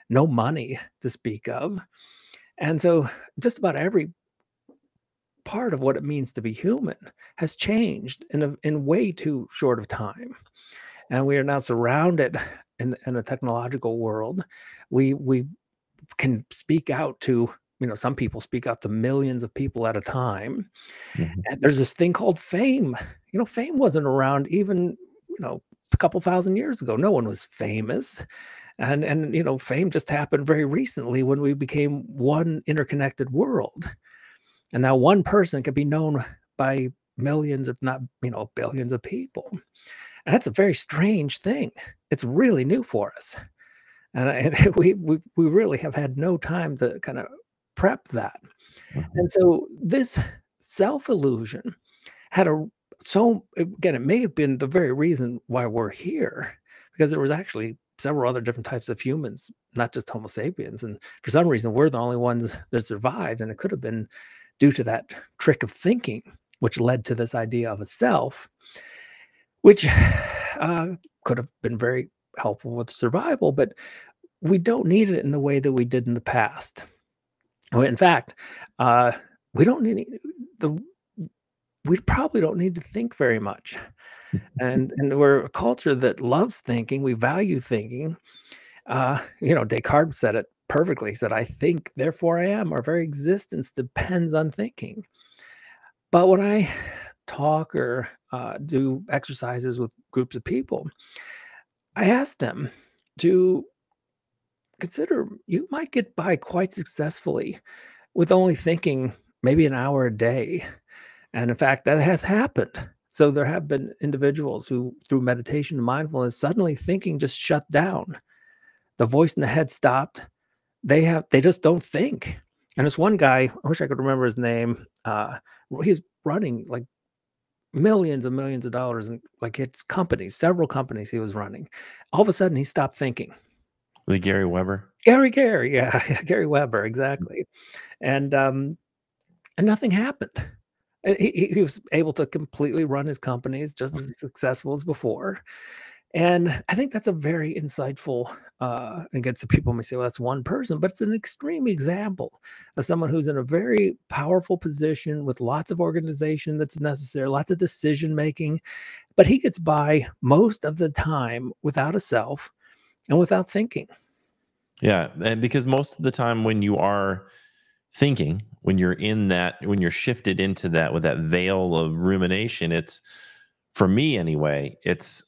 no money to speak of. And so just about every part of what it means to be human has changed in way too short of time. And we are now surrounded in a technological world. We can speak out to, some people speak out to millions of people at a time. Mhm. And there's this thing called fame. Fame wasn't around even, a couple thousand years ago. No one was famous. And fame just happened very recently when we became one interconnected world. And now one person can be known by millions, if not, billions of people. And that's a very strange thing. It's really new for us. And we really have had no time to kinda prep that. Mhm. And so this self-illusion had a so again, it may have been the very reason why we're here, because there was actually several other different types of humans, not just Homo sapiens, and for some reason, we're the only ones that survived, and it could have been due to that trick of thinking, which led to this idea of a self, which, uh, could have been very helpful with survival, but we don't need it in the way that we did in the past. Well, in fact, uh, we don't need the we probably don't need to think very much. And we're a culture that loves thinking, we value thinking. Descartes said it perfectly. He said, "I think, therefore I am." Our very existence depends on thinking. But when I talk or, do exercises with groups of people, I ask them to consider you might get by quite successfully with only thinking maybe an hour a day. And in fact, that has happened. So there have been individuals who, through meditation and mindfulness, suddenly thinking just shut down. The voice in the head stopped. They just don't think. And this one guy, I wish I could remember his name. He's running like millions and millions of dollars and like it's companies, several companies he was running. All of a sudden he stopped thinking. The Gary Weber. Gary, yeah, Gary Weber, exactly. And and nothing happened. He was able to completely run his companies just as successful as before, and I think that's a very insightful, and again, some people may say, "Well, that's one person," but it's an extreme example of someone who's in a very powerful position with lots of organization that's necessary, lots of decision making, but he gets by most of the time without a self and without thinking. Yeah, and because most of the time when you are thinking, when you're in that, when you're shifted into that with that veil of rumination, it's for me anyway, it's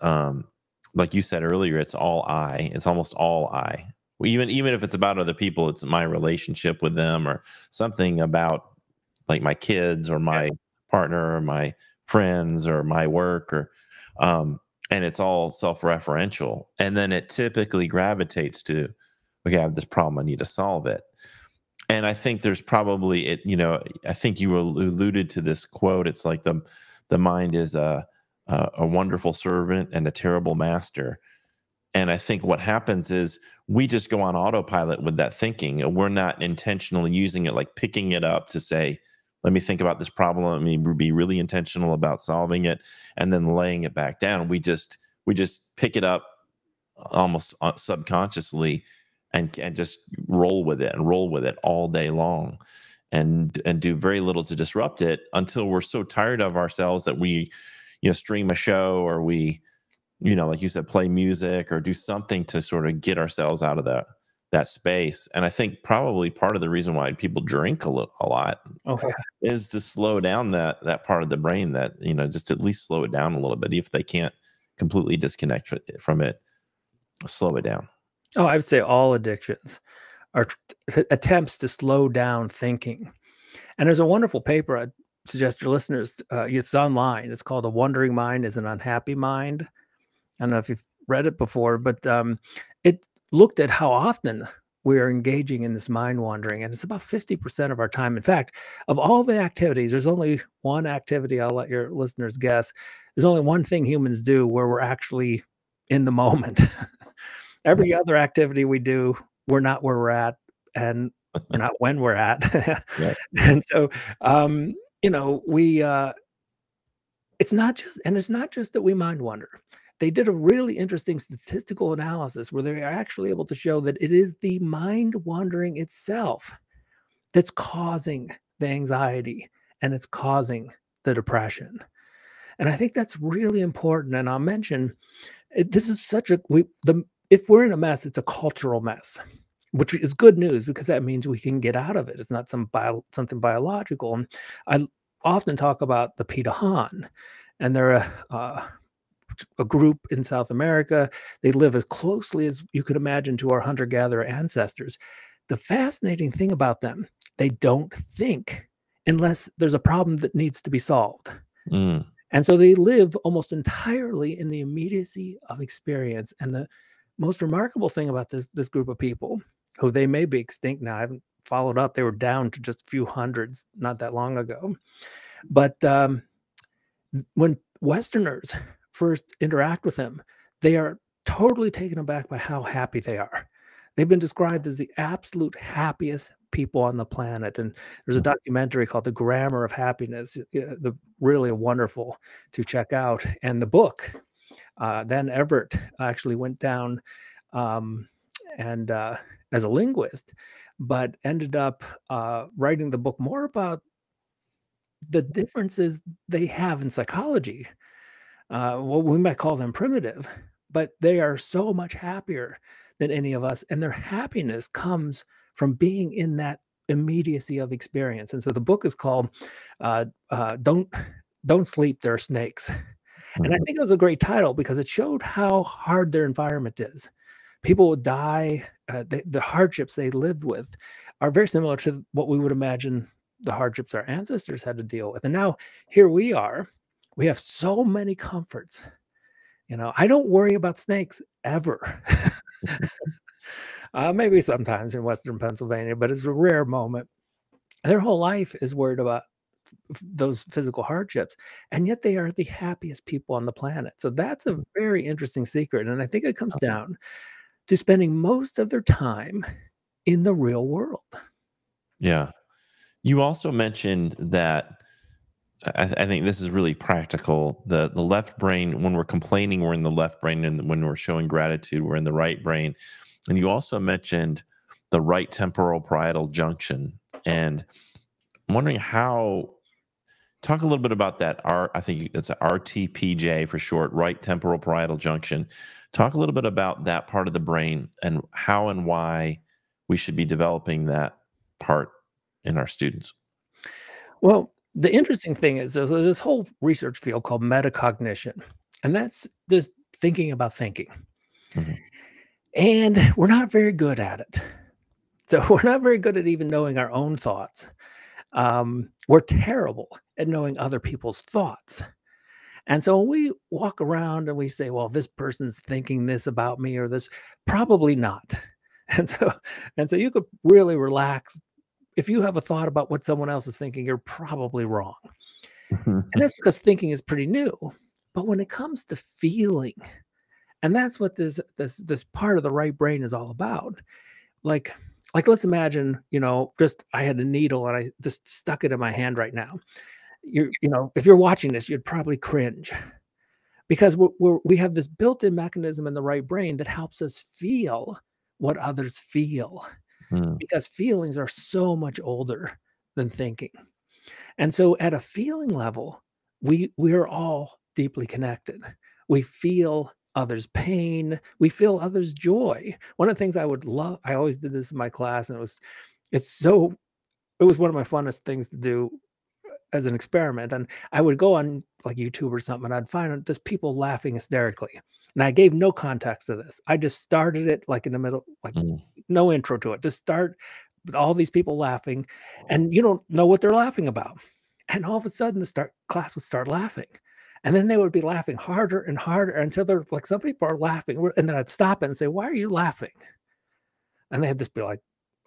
like you said earlier, it's all I. It's almost all I. Even if it's about other people, it's my relationship with them or something about like my kids or Yeah. my partner or my friends or my work or um and it's all self-referential. And then it typically gravitates to, okay, I have this problem, I need to solve it. And I think there's probably I think you alluded to this quote. It's like the mind is a wonderful servant and a terrible master. And I think what happens is we just go on autopilot with that thinking, and we're not intentionally using it, like picking it up to say, let me think about this problem. Let me be really intentional about solving it, and then laying it back down. We just pick it up almost subconsciously and just roll with it and roll with it all day long and do very little to disrupt it until we're so tired of ourselves that we stream a show or we like you said play music or do something to sort of get ourselves out of that that space. And I think probably part of the reason why people drink a lot Okay. is to slow down that part of the brain, that, just at least slow it down a little bit. If they can't completely disconnect from it, slow it down. Oh, I would say all addictions are attempts to slow down thinking. And there's a wonderful paper I'd suggest your listeners, it's online. It's called "A Wandering Mind is an Unhappy Mind." I don't know if you've read it before, but it looked at how often we are engaging in this mind wandering, and it's about 50% of our time. In fact, of all the activities, there's only one activity I'll let your listeners guess. There's only one thing humans do where we're actually in the moment. Every other activity we do, we're not where we're at, and we're not when we're at. Yeah. And so, we it's not just that we mind wander. They did a really interesting statistical analysis where they are actually able to show that it is the mind wandering itself that's causing the anxiety and it's causing the depression. And I think that's really important. And I'll mention this is such a if we're in a mess, it's a cultural mess, which is good news because that means we can get out of it. It's not something biological. And I often talk about the Pitahan, and they're a group in South America. They live as closely as you could imagine to our hunter-gatherer ancestors. The fascinating thing about them, they don't think unless there's a problem that needs to be solved. Mm. And so they live almost entirely in the immediacy of experience. And the most remarkable thing about this group of people, who they may be extinct now, I haven't followed up. They were down to just a few hundreds not that long ago. But when Westerners first interact with them, they are totally taken aback by how happy they are. They've been described as the absolute happiest people on the planet. And there's a documentary called The Grammar of Happiness, really wonderful to check out. And the book, Dan Everett actually went down and as a linguist, but ended up writing the book more about the differences they have in psychology. What we might call them primitive, but they are so much happier than any of us, and their happiness comes from being in that immediacy of experience. And so the book is called "Don't Sleep, There Are Snakes," and I think it was a great title because it showed how hard their environment is. People would die. The hardships they lived with are very similar to what we would imagine the hardships our ancestors had to deal with. And now here we are. We have so many comforts. I don't worry about snakes ever. Maybe sometimes in Western Pennsylvania, but it's a rare moment. Their whole life is worried about those physical hardships, and yet they are the happiest people on the planet. So that's a very interesting secret, and I think it comes down to spending most of their time in the real world. Yeah. You also mentioned that I think this is really practical. The left brain, when we're complaining, we're in the left brain, and when we're showing gratitude, we're in the right brain. And you also mentioned the right temporal parietal junction. And I'm wondering talk a little bit about that. I think it's RTPJ for short, right temporal parietal junction. Talk a little bit about that part of the brain and how and why we should be developing that part in our students. Well, the interesting thing is there's this whole research field called metacognition, and that's just thinking about thinking. Mhm. And we're not very good at it. So we're not very good at even knowing our own thoughts. We're terrible at knowing other people's thoughts. And so when we walk around and we say, well, this person's thinking this about me or this, probably not. And so you could really relax. If you have a thought about what someone else is thinking, you're probably wrong. And that's because thinking is pretty new. But when it comes to feeling, and that's what this part of the right brain is all about. Like let's imagine, just I had a needle and I just stuck it in my hand right now. If you're watching this, you'd probably cringe because we have this built-in mechanism in the right brain that helps us feel what others feel, Mm. because feelings are so much older than thinking. And so at a feeling level, we are all deeply connected. We feel others' pain. We feel others' joy. One of the things I would love, I always did this in my class, and it's so, it was one of my funnest things to do as an experiment. And I would go on like YouTube or something, and I'd find just people laughing hysterically. And I gave no context to this. I just started it like in the middle, like Mm. no intro to it. Just start with all these people laughing, and you don't know what they're laughing about. And all of a sudden, the class would start laughing. And then they would be laughing harder and harder until they're like, some people are laughing. And then I'd stop it and say, "Why are you laughing?" And they'd just be like,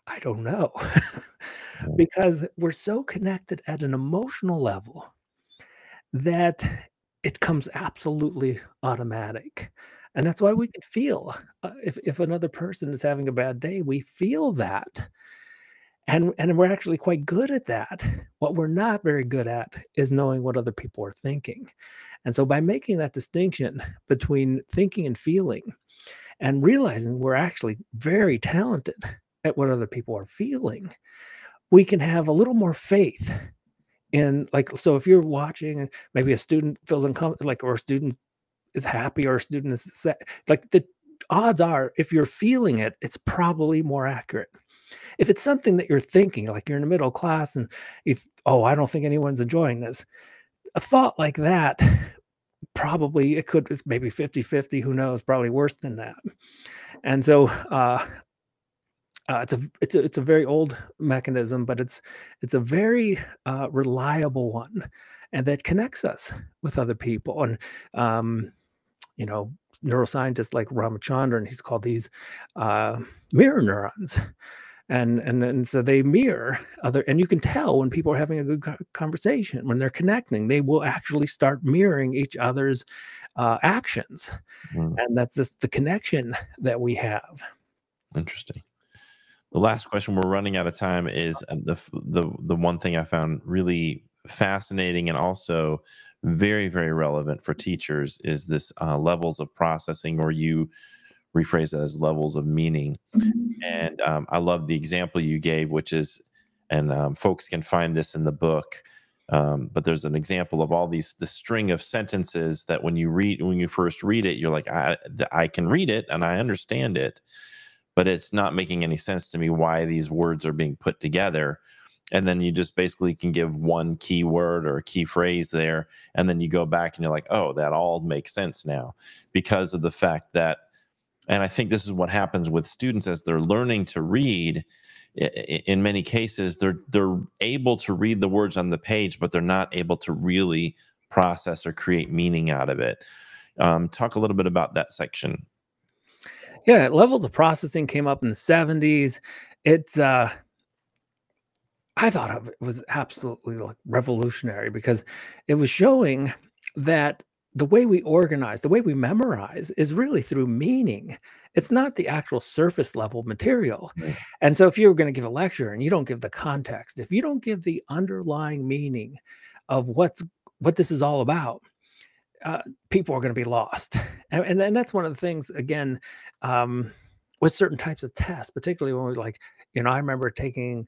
"I don't know." Mm. Because we're so connected at an emotional level that it comes absolutely automatic. And that's why we can feel, if another person is having a bad day, we feel that. And we're actually quite good at that. What we're not very good at is knowing what other people are thinking. And so by making that distinction between thinking and feeling, and realizing we're actually very talented at what other people are feeling, we can have a little more faith in, like, so if you're watching and maybe a student feels uncomfortable, like, or a student is happy or a student is sad, like, the odds are if you're feeling it, it's probably more accurate. If it's something that you're thinking, like you're in the middle of class and oh, I don't think anyone's enjoying this. A thought like that, probably it's maybe 50-50, who knows, probably worse than that. And so it's a very old mechanism, but it's a very reliable one, and that connects us with other people. And you know, neuroscientists like Ramachandran, he's called these mirror neurons, and so they mirror other, and you can tell when people are having a good conversation, when they're connecting, they will actually start mirroring each other's actions, Mm. and that's just the connection that we have. Interesting. The last question, we're running out of time, is the one thing I found really fascinating and also very, very relevant for teachers is this levels of processing, or you rephrase it as levels of meaning. And I love the example you gave, which is, and folks can find this in the book, but there's an example of all these, the string of sentences that when you first read it, you're like, I can read it and I understand it, but it's not making any sense to me why these words are being put together. And then you just basically can give one key word or a key phrase there, and then you go back and you're like, oh, that all makes sense now, because of the fact that, and I think this is what happens with students as they're learning to read. In many cases, they're able to read the words on the page, but they're not able to really process or create meaning out of it. Talk a little bit about that section. Yeah, levels of processing came up in the 70s. It's I thought of it was absolutely like revolutionary because it was showing that the way we organize, the way we memorize is really through meaning. It's not the actual surface level material. Right. And so if you're going to give a lecture and you don't give the context, if you don't give the underlying meaning of what this is all about, people are going to be lost. And then that's one of the things, again, with certain types of tests, particularly when we like, I remember taking,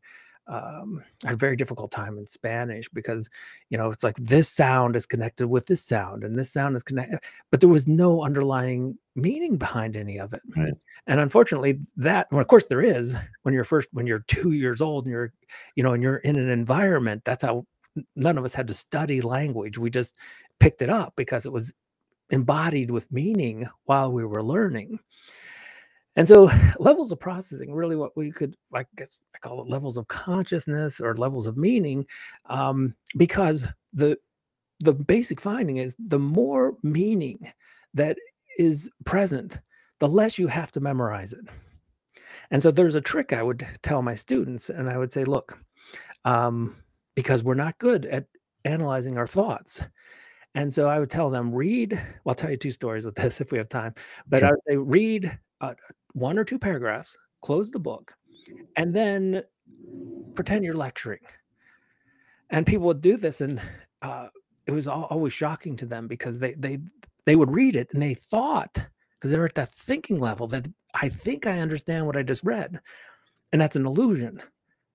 I had a very difficult time in Spanish because, it's like this sound is connected with this sound and this sound is connected, but there was no underlying meaning behind any of it. Right. And unfortunately, well, of course, there is when you're 2 years old and and you're in an environment. That's how none of us had to study language. We just picked it up because it was embodied with meaning while we were learning. And so levels of processing, really what we could, I guess I call it levels of consciousness or levels of meaning, because the basic finding is the more meaning that is present, the less you have to memorize it. And so there's a trick I would tell my students, and I would say, look, because we're not good at analyzing our thoughts. And so I would tell them, read, well, I'll tell you two stories with this if we have time, but Sure. I would say, read one or two paragraphs, close the book, and then pretend you're lecturing. And people would do this, and it was always shocking to them because they would read it and they thought, because they were at that thinking level, that I think I understand what I just read. And that's an illusion.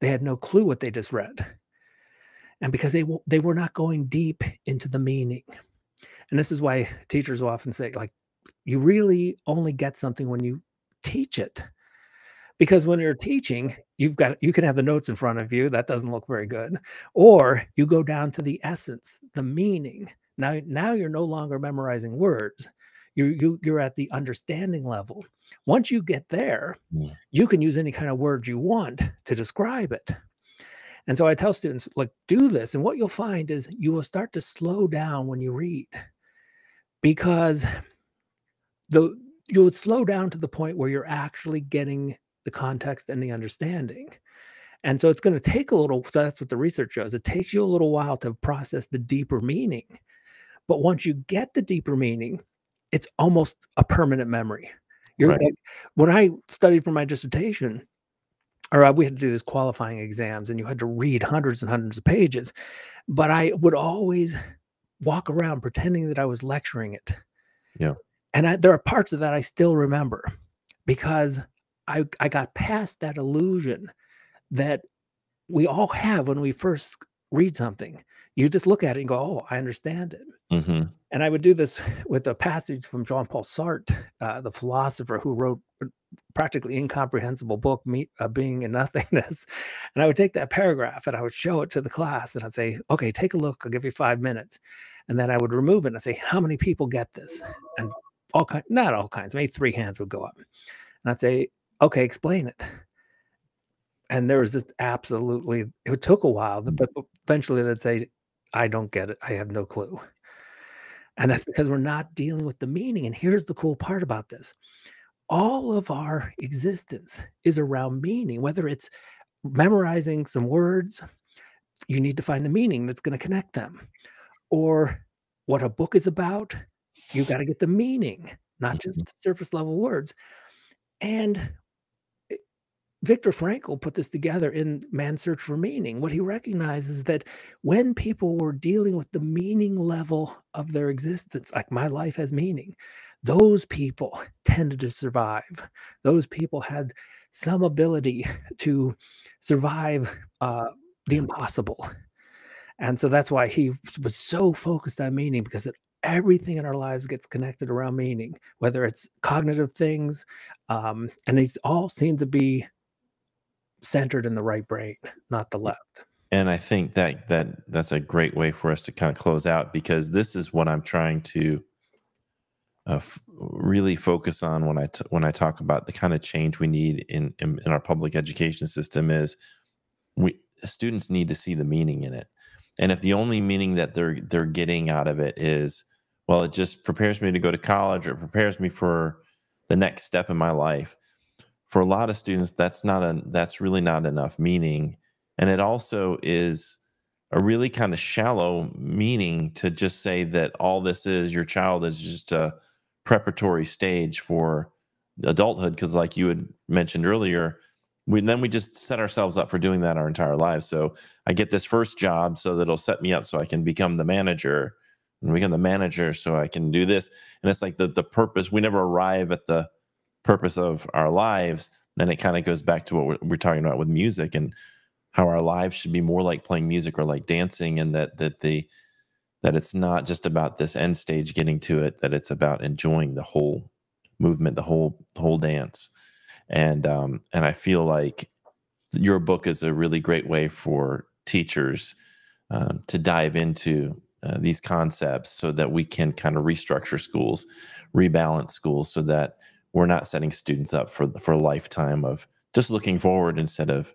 They had no clue what they just read. And because they were not going deep into the meaning. And this is why teachers will often say, like, you really only get something when you teach it. Because when you're teaching, you can have the notes in front of you, that doesn't look very good, or you go down to the essence, the meaning. Now you're no longer memorizing words. You're at the understanding level. Once you get there, Mm. you can use any kind of words you want to describe it. And so I tell students, like, do this, and what you'll find is you will start to slow down when you read, because the you would slow down to the point where you're actually getting the context and the understanding. And so it's going to take a little, so that's what the research shows. It takes you a little while to process the deeper meaning. But once you get the deeper meaning, it's almost a permanent memory. You're Right. like, when I studied for my dissertation, or we had to do these qualifying exams, and you had to read hundreds and hundreds of pages, but I would always walk around pretending that I was lecturing it. Yeah. And there are parts of that I still remember, because I got past that illusion that we all have when we first read something. You just look at it and go, "Oh, I understand it." Hmm. And I would do this with a passage from Jean-Paul Sartre, the philosopher who wrote a practically incomprehensible book, Being and Nothingness. And I would take that paragraph and I would show it to the class, and I'd say, "Okay, take a look. I'll give you 5 minutes." And then I would remove it and I'd say, "How many people get this?" And not all kinds, maybe 3 hands would go up. And I'd say, "Okay, explain it." And there was just absolutely, it took a while, but eventually they'd say, "I don't get it. I have no clue." And that's because we're not dealing with the meaning. And here's the cool part about this. All of our existence is around meaning, whether it's memorizing some words, you need to find the meaning that's going to connect them, or what a book is about, you got to get the meaning, not just surface level words. And Viktor Frankl put this together in Man's Search for Meaning. What he recognizes is that when people were dealing with the meaning level of their existence, like my life has meaning, those people tended to survive. Those people had some ability to survive the impossible. And so that's why he was so focused on meaning, because everything in our lives gets connected around meaning, whether it's cognitive things, and these all seem to be centered in the right brain, not the left. And I think that's a great way for us to kind of close out, because this is what I'm trying to really focus on when I talk about the kind of change we need in our public education system. Is students need to see the meaning in it. And if the only meaning that they're getting out of it is, well, it just prepares me to go to college, or it prepares me for the next step in my life, for a lot of students, that's really not enough meaning. And it also is a really kind of shallow meaning to just say that all this is, your child is just a preparatory stage for adulthood. Because like you had mentioned earlier, we just set ourselves up for doing that our entire lives. So I get this first job so that it'll set me up so I can become the manager, and become the manager so I can do this. And it's like the purpose, we never arrive at the purpose of our lives. Then it kind of goes back to what we're talking about with music, and how our lives should be more like playing music or like dancing, and that it's not just about this end stage getting to it, that it's about enjoying the whole movement, the whole dance. And I feel like your book is a really great way for teachers to dive into these concepts, so that we can kind of restructure schools, rebalance schools, so that we're not setting students up for a lifetime of just looking forward instead of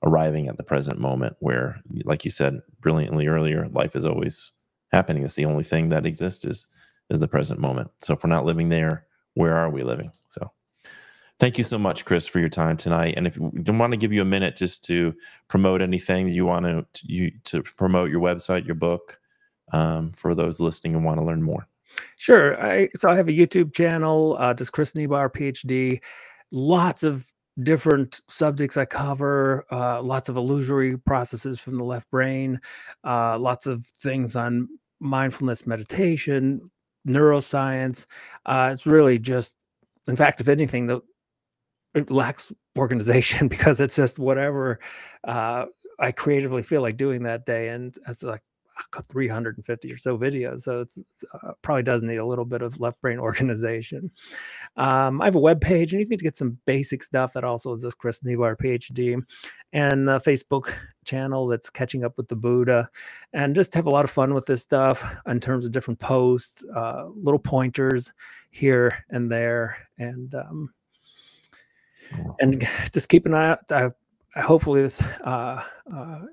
arriving at the present moment, where, like you said brilliantly earlier, life is always happening. It's the only thing that exists is the present moment. So if we're not living there, where are we living? So thank you so much, Chris, for your time tonight. And if you want to give you a minute just to promote anything you want to promote, your website, your book, for those listening and want to learn more. Sure. So I have a YouTube channel, just Chris Niebauer, Ph.D. Lots of different subjects I cover, lots of illusory processes from the left brain, lots of things on mindfulness, meditation, neuroscience. It's really just, in fact, if anything, it lacks organization, because it's just whatever I creatively feel like doing that day. And it's like, 350 or so videos. So it's probably does need a little bit of left brain organization. I have a web page, and you can get some basic stuff that also is this Chris Niebauer, Ph.D., and a Facebook channel that's Catching Up with the Buddha, and just have a lot of fun with this stuff in terms of different posts, little pointers here and there, and just keep an eye out. Hopefully this,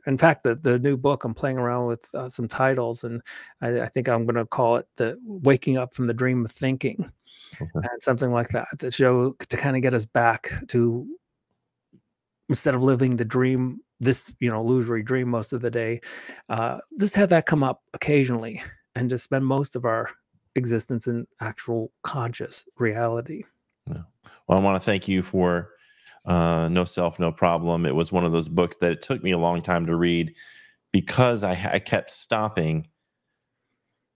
in fact, the new book, I'm playing around with some titles, and I think I'm going to call it the Waking Up from the Dream of Thinking. Okay. And something like that, to show, to kind of get us back to, instead of living the dream, this, illusory dream most of the day, just have that come up occasionally and just spend most of our existence in actual conscious reality. Yeah. Well, I want to thank you for No Self, No Problem. It was one of those books that it took me a long time to read because I kept stopping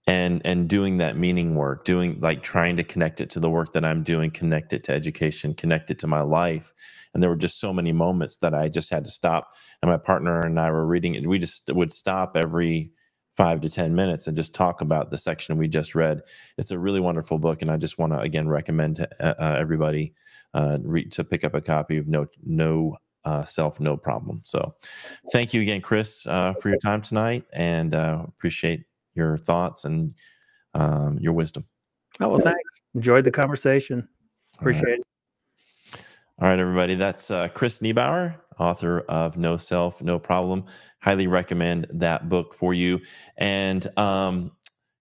and doing that meaning work, trying to connect it to the work that I'm doing, connect it to education, connect it to my life. And there were just so many moments that I just had to stop. And my partner and I were reading it. We just would stop every 5 to 10 minutes and just talk about the section we just read. It's a really wonderful book. And I just want to, again, recommend to everybody to pick up a copy of No Self, No Problem. So thank you again, Chris, for your time tonight, and appreciate your thoughts and your wisdom. Oh, well, thanks. Enjoyed the conversation. Appreciate it. All right, everybody. That's Chris Niebauer, author of No Self, No Problem. Highly recommend that book for you. And a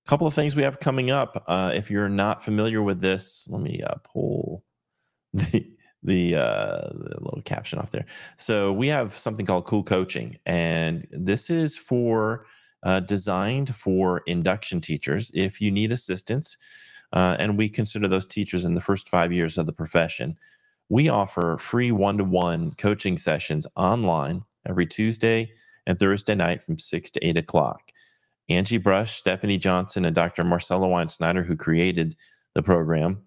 couple of things we have coming up. If you're not familiar with this, let me pull the little caption off there. So we have something called Cool Coaching, and this is designed for induction teachers. If you need assistance, and we consider those teachers in the first 5 years of the profession, we offer free one-to-one coaching sessions online every Tuesday and Thursday night from 6 to 8 o'clock. Angie Brush, Stephanie Johnson, and Dr. Marcella Weinsteiner, who created the program,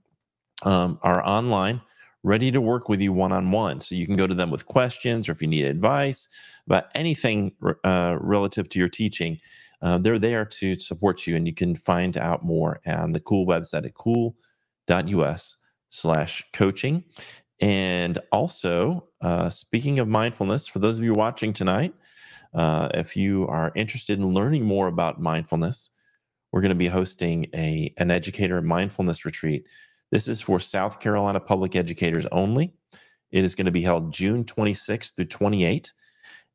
are online, ready to work with you one-on-one. So you can go to them with questions, or if you need advice about anything relative to your teaching, they're there to support you. And you can find out more on the Cool website at cool.us/coaching. And also, speaking of mindfulness, for those of you watching tonight, if you are interested in learning more about mindfulness, we're going to be hosting an educator mindfulness retreat. This is for South Carolina public educators only. It is going to be held June 26th through 28th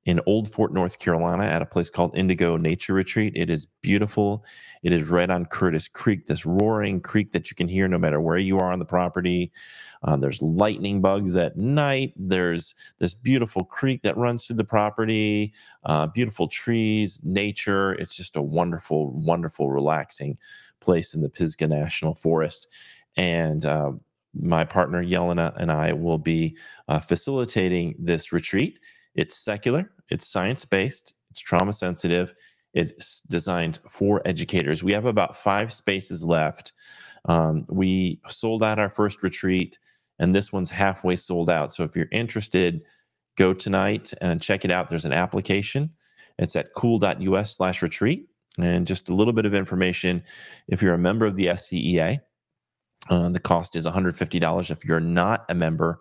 in Old Fort, North Carolina, at a place called Indigo Nature Retreat. It is beautiful. It is right on Curtis Creek, this roaring creek that you can hear no matter where you are on the property. There's lightning bugs at night. There's this beautiful creek that runs through the property, beautiful trees, nature. It's just a wonderful, wonderful, relaxing place in the Pisgah National Forest. And my partner, Yelena, and I will be facilitating this retreat. It's secular, it's science-based, it's trauma-sensitive, it's designed for educators. We have about 5 spaces left. We sold out our first retreat, and this one's halfway sold out. So if you're interested, go tonight and check it out. There's an application. It's at cool.us/retreat. And just a little bit of information, if you're a member of the SCEA, the cost is $150. If you're not a member,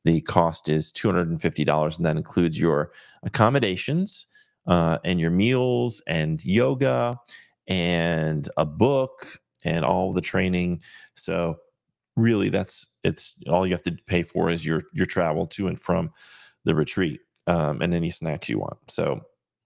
the cost is $250, and that includes your accommodations and your meals and yoga and a book and all the training. So really, it's all you have to pay for is your travel to and from the retreat, and any snacks you want. So,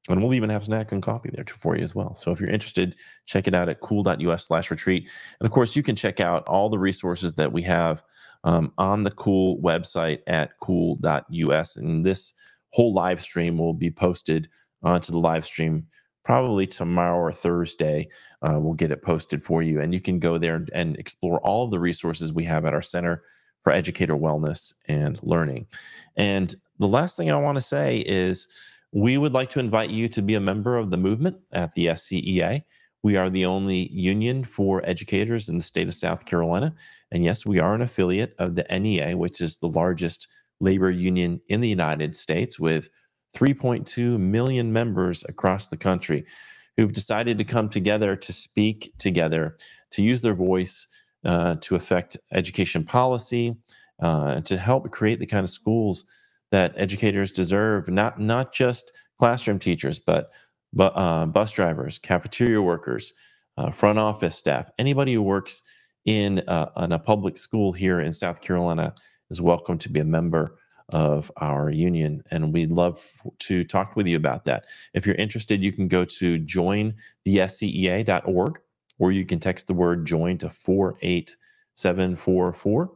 and we'll even have snacks and coffee there for you as well. So if you're interested, check it out at cool.us/retreat. And of course, you can check out all the resources that we have on the Cool website at cool.us. And this whole live stream will be posted onto the live stream probably tomorrow or Thursday. We'll get it posted for you. And you can go there and explore all of the resources we have at our Center for Educator Wellness and Learning. And the last thing I want to say is, we would like to invite you to be a member of the movement at the SCEA. We are the only union for educators in the state of South Carolina. And yes, we are an affiliate of the NEA, which is the largest labor union in the United States, with 3.2 million members across the country. who've decided to come together to speak together, to use their voice to affect education policy, to help create the kind of schools that educators deserve, not just classroom teachers, but bus drivers, cafeteria workers, front office staff, anybody who works in a public school here in South Carolina is welcome to be a member of our union, and we'd love to talk with you about that. If you're interested, you can go to jointhescea.org, or you can text the word join to 48744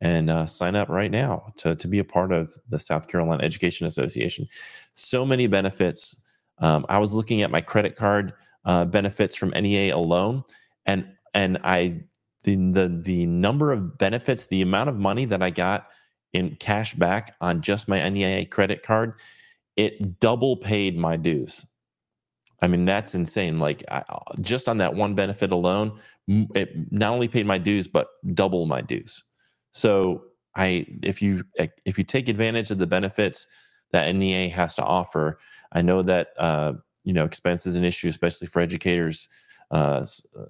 and sign up right now to be a part of the South Carolina Education Association. So many benefits. I was looking at my credit card benefits from NEA alone, and the number of benefits, the amount of money that I got in cash back on just my NEA credit card, it double paid my dues. I mean, that's insane. Like just on that one benefit alone, it not only paid my dues, but double my dues. So if you take advantage of the benefits that NEA has to offer, I know that expense is an issue, especially for educators.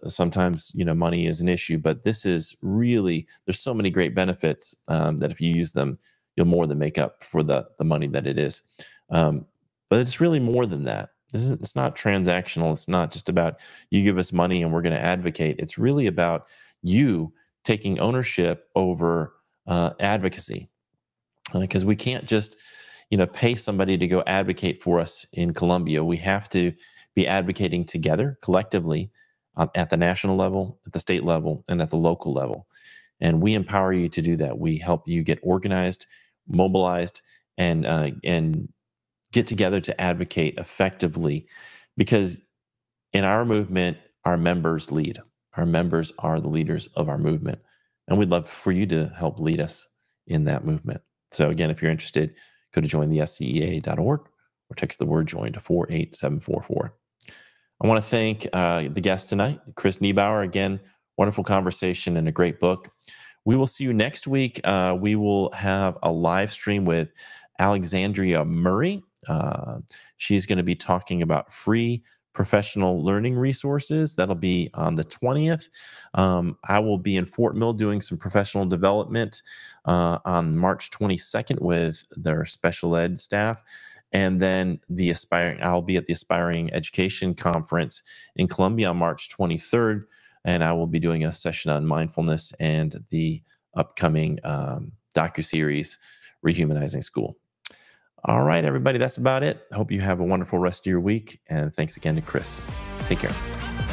Sometimes money is an issue, but this is really, there's so many great benefits that if you use them, you'll more than make up for the money that it is. But it's really more than that. It's not transactional. It's not just about you give us money and we're going to advocate. It's really about you taking ownership over advocacy, because we can't just pay somebody to go advocate for us in Columbia. We have to be advocating together collectively at the national level, at the state level, and at the local level. And we empower you to do that. We help you get organized, mobilized, and get together to advocate effectively, because in our movement, our members lead. Our members are the leaders of our movement. And we'd love for you to help lead us in that movement. So again, if you're interested, go to jointhescea.org or text the word join to 48744. I want to thank the guest tonight, Chris Niebauer. Again, wonderful conversation and a great book. We will see you next week. We will have a live stream with Alexandria Murray. She's going to be talking about free professional learning resources. That'll be on the 20th. I will be in Fort Mill doing some professional development on March 22nd with their special ed staff. And then I'll be at the Aspiring Education Conference in Columbia on March 23rd. And I will be doing a session on mindfulness and the upcoming docuseries, Rehumanizing School. All right, everybody, that's about it. I hope you have a wonderful rest of your week. And thanks again to Chris. Take care.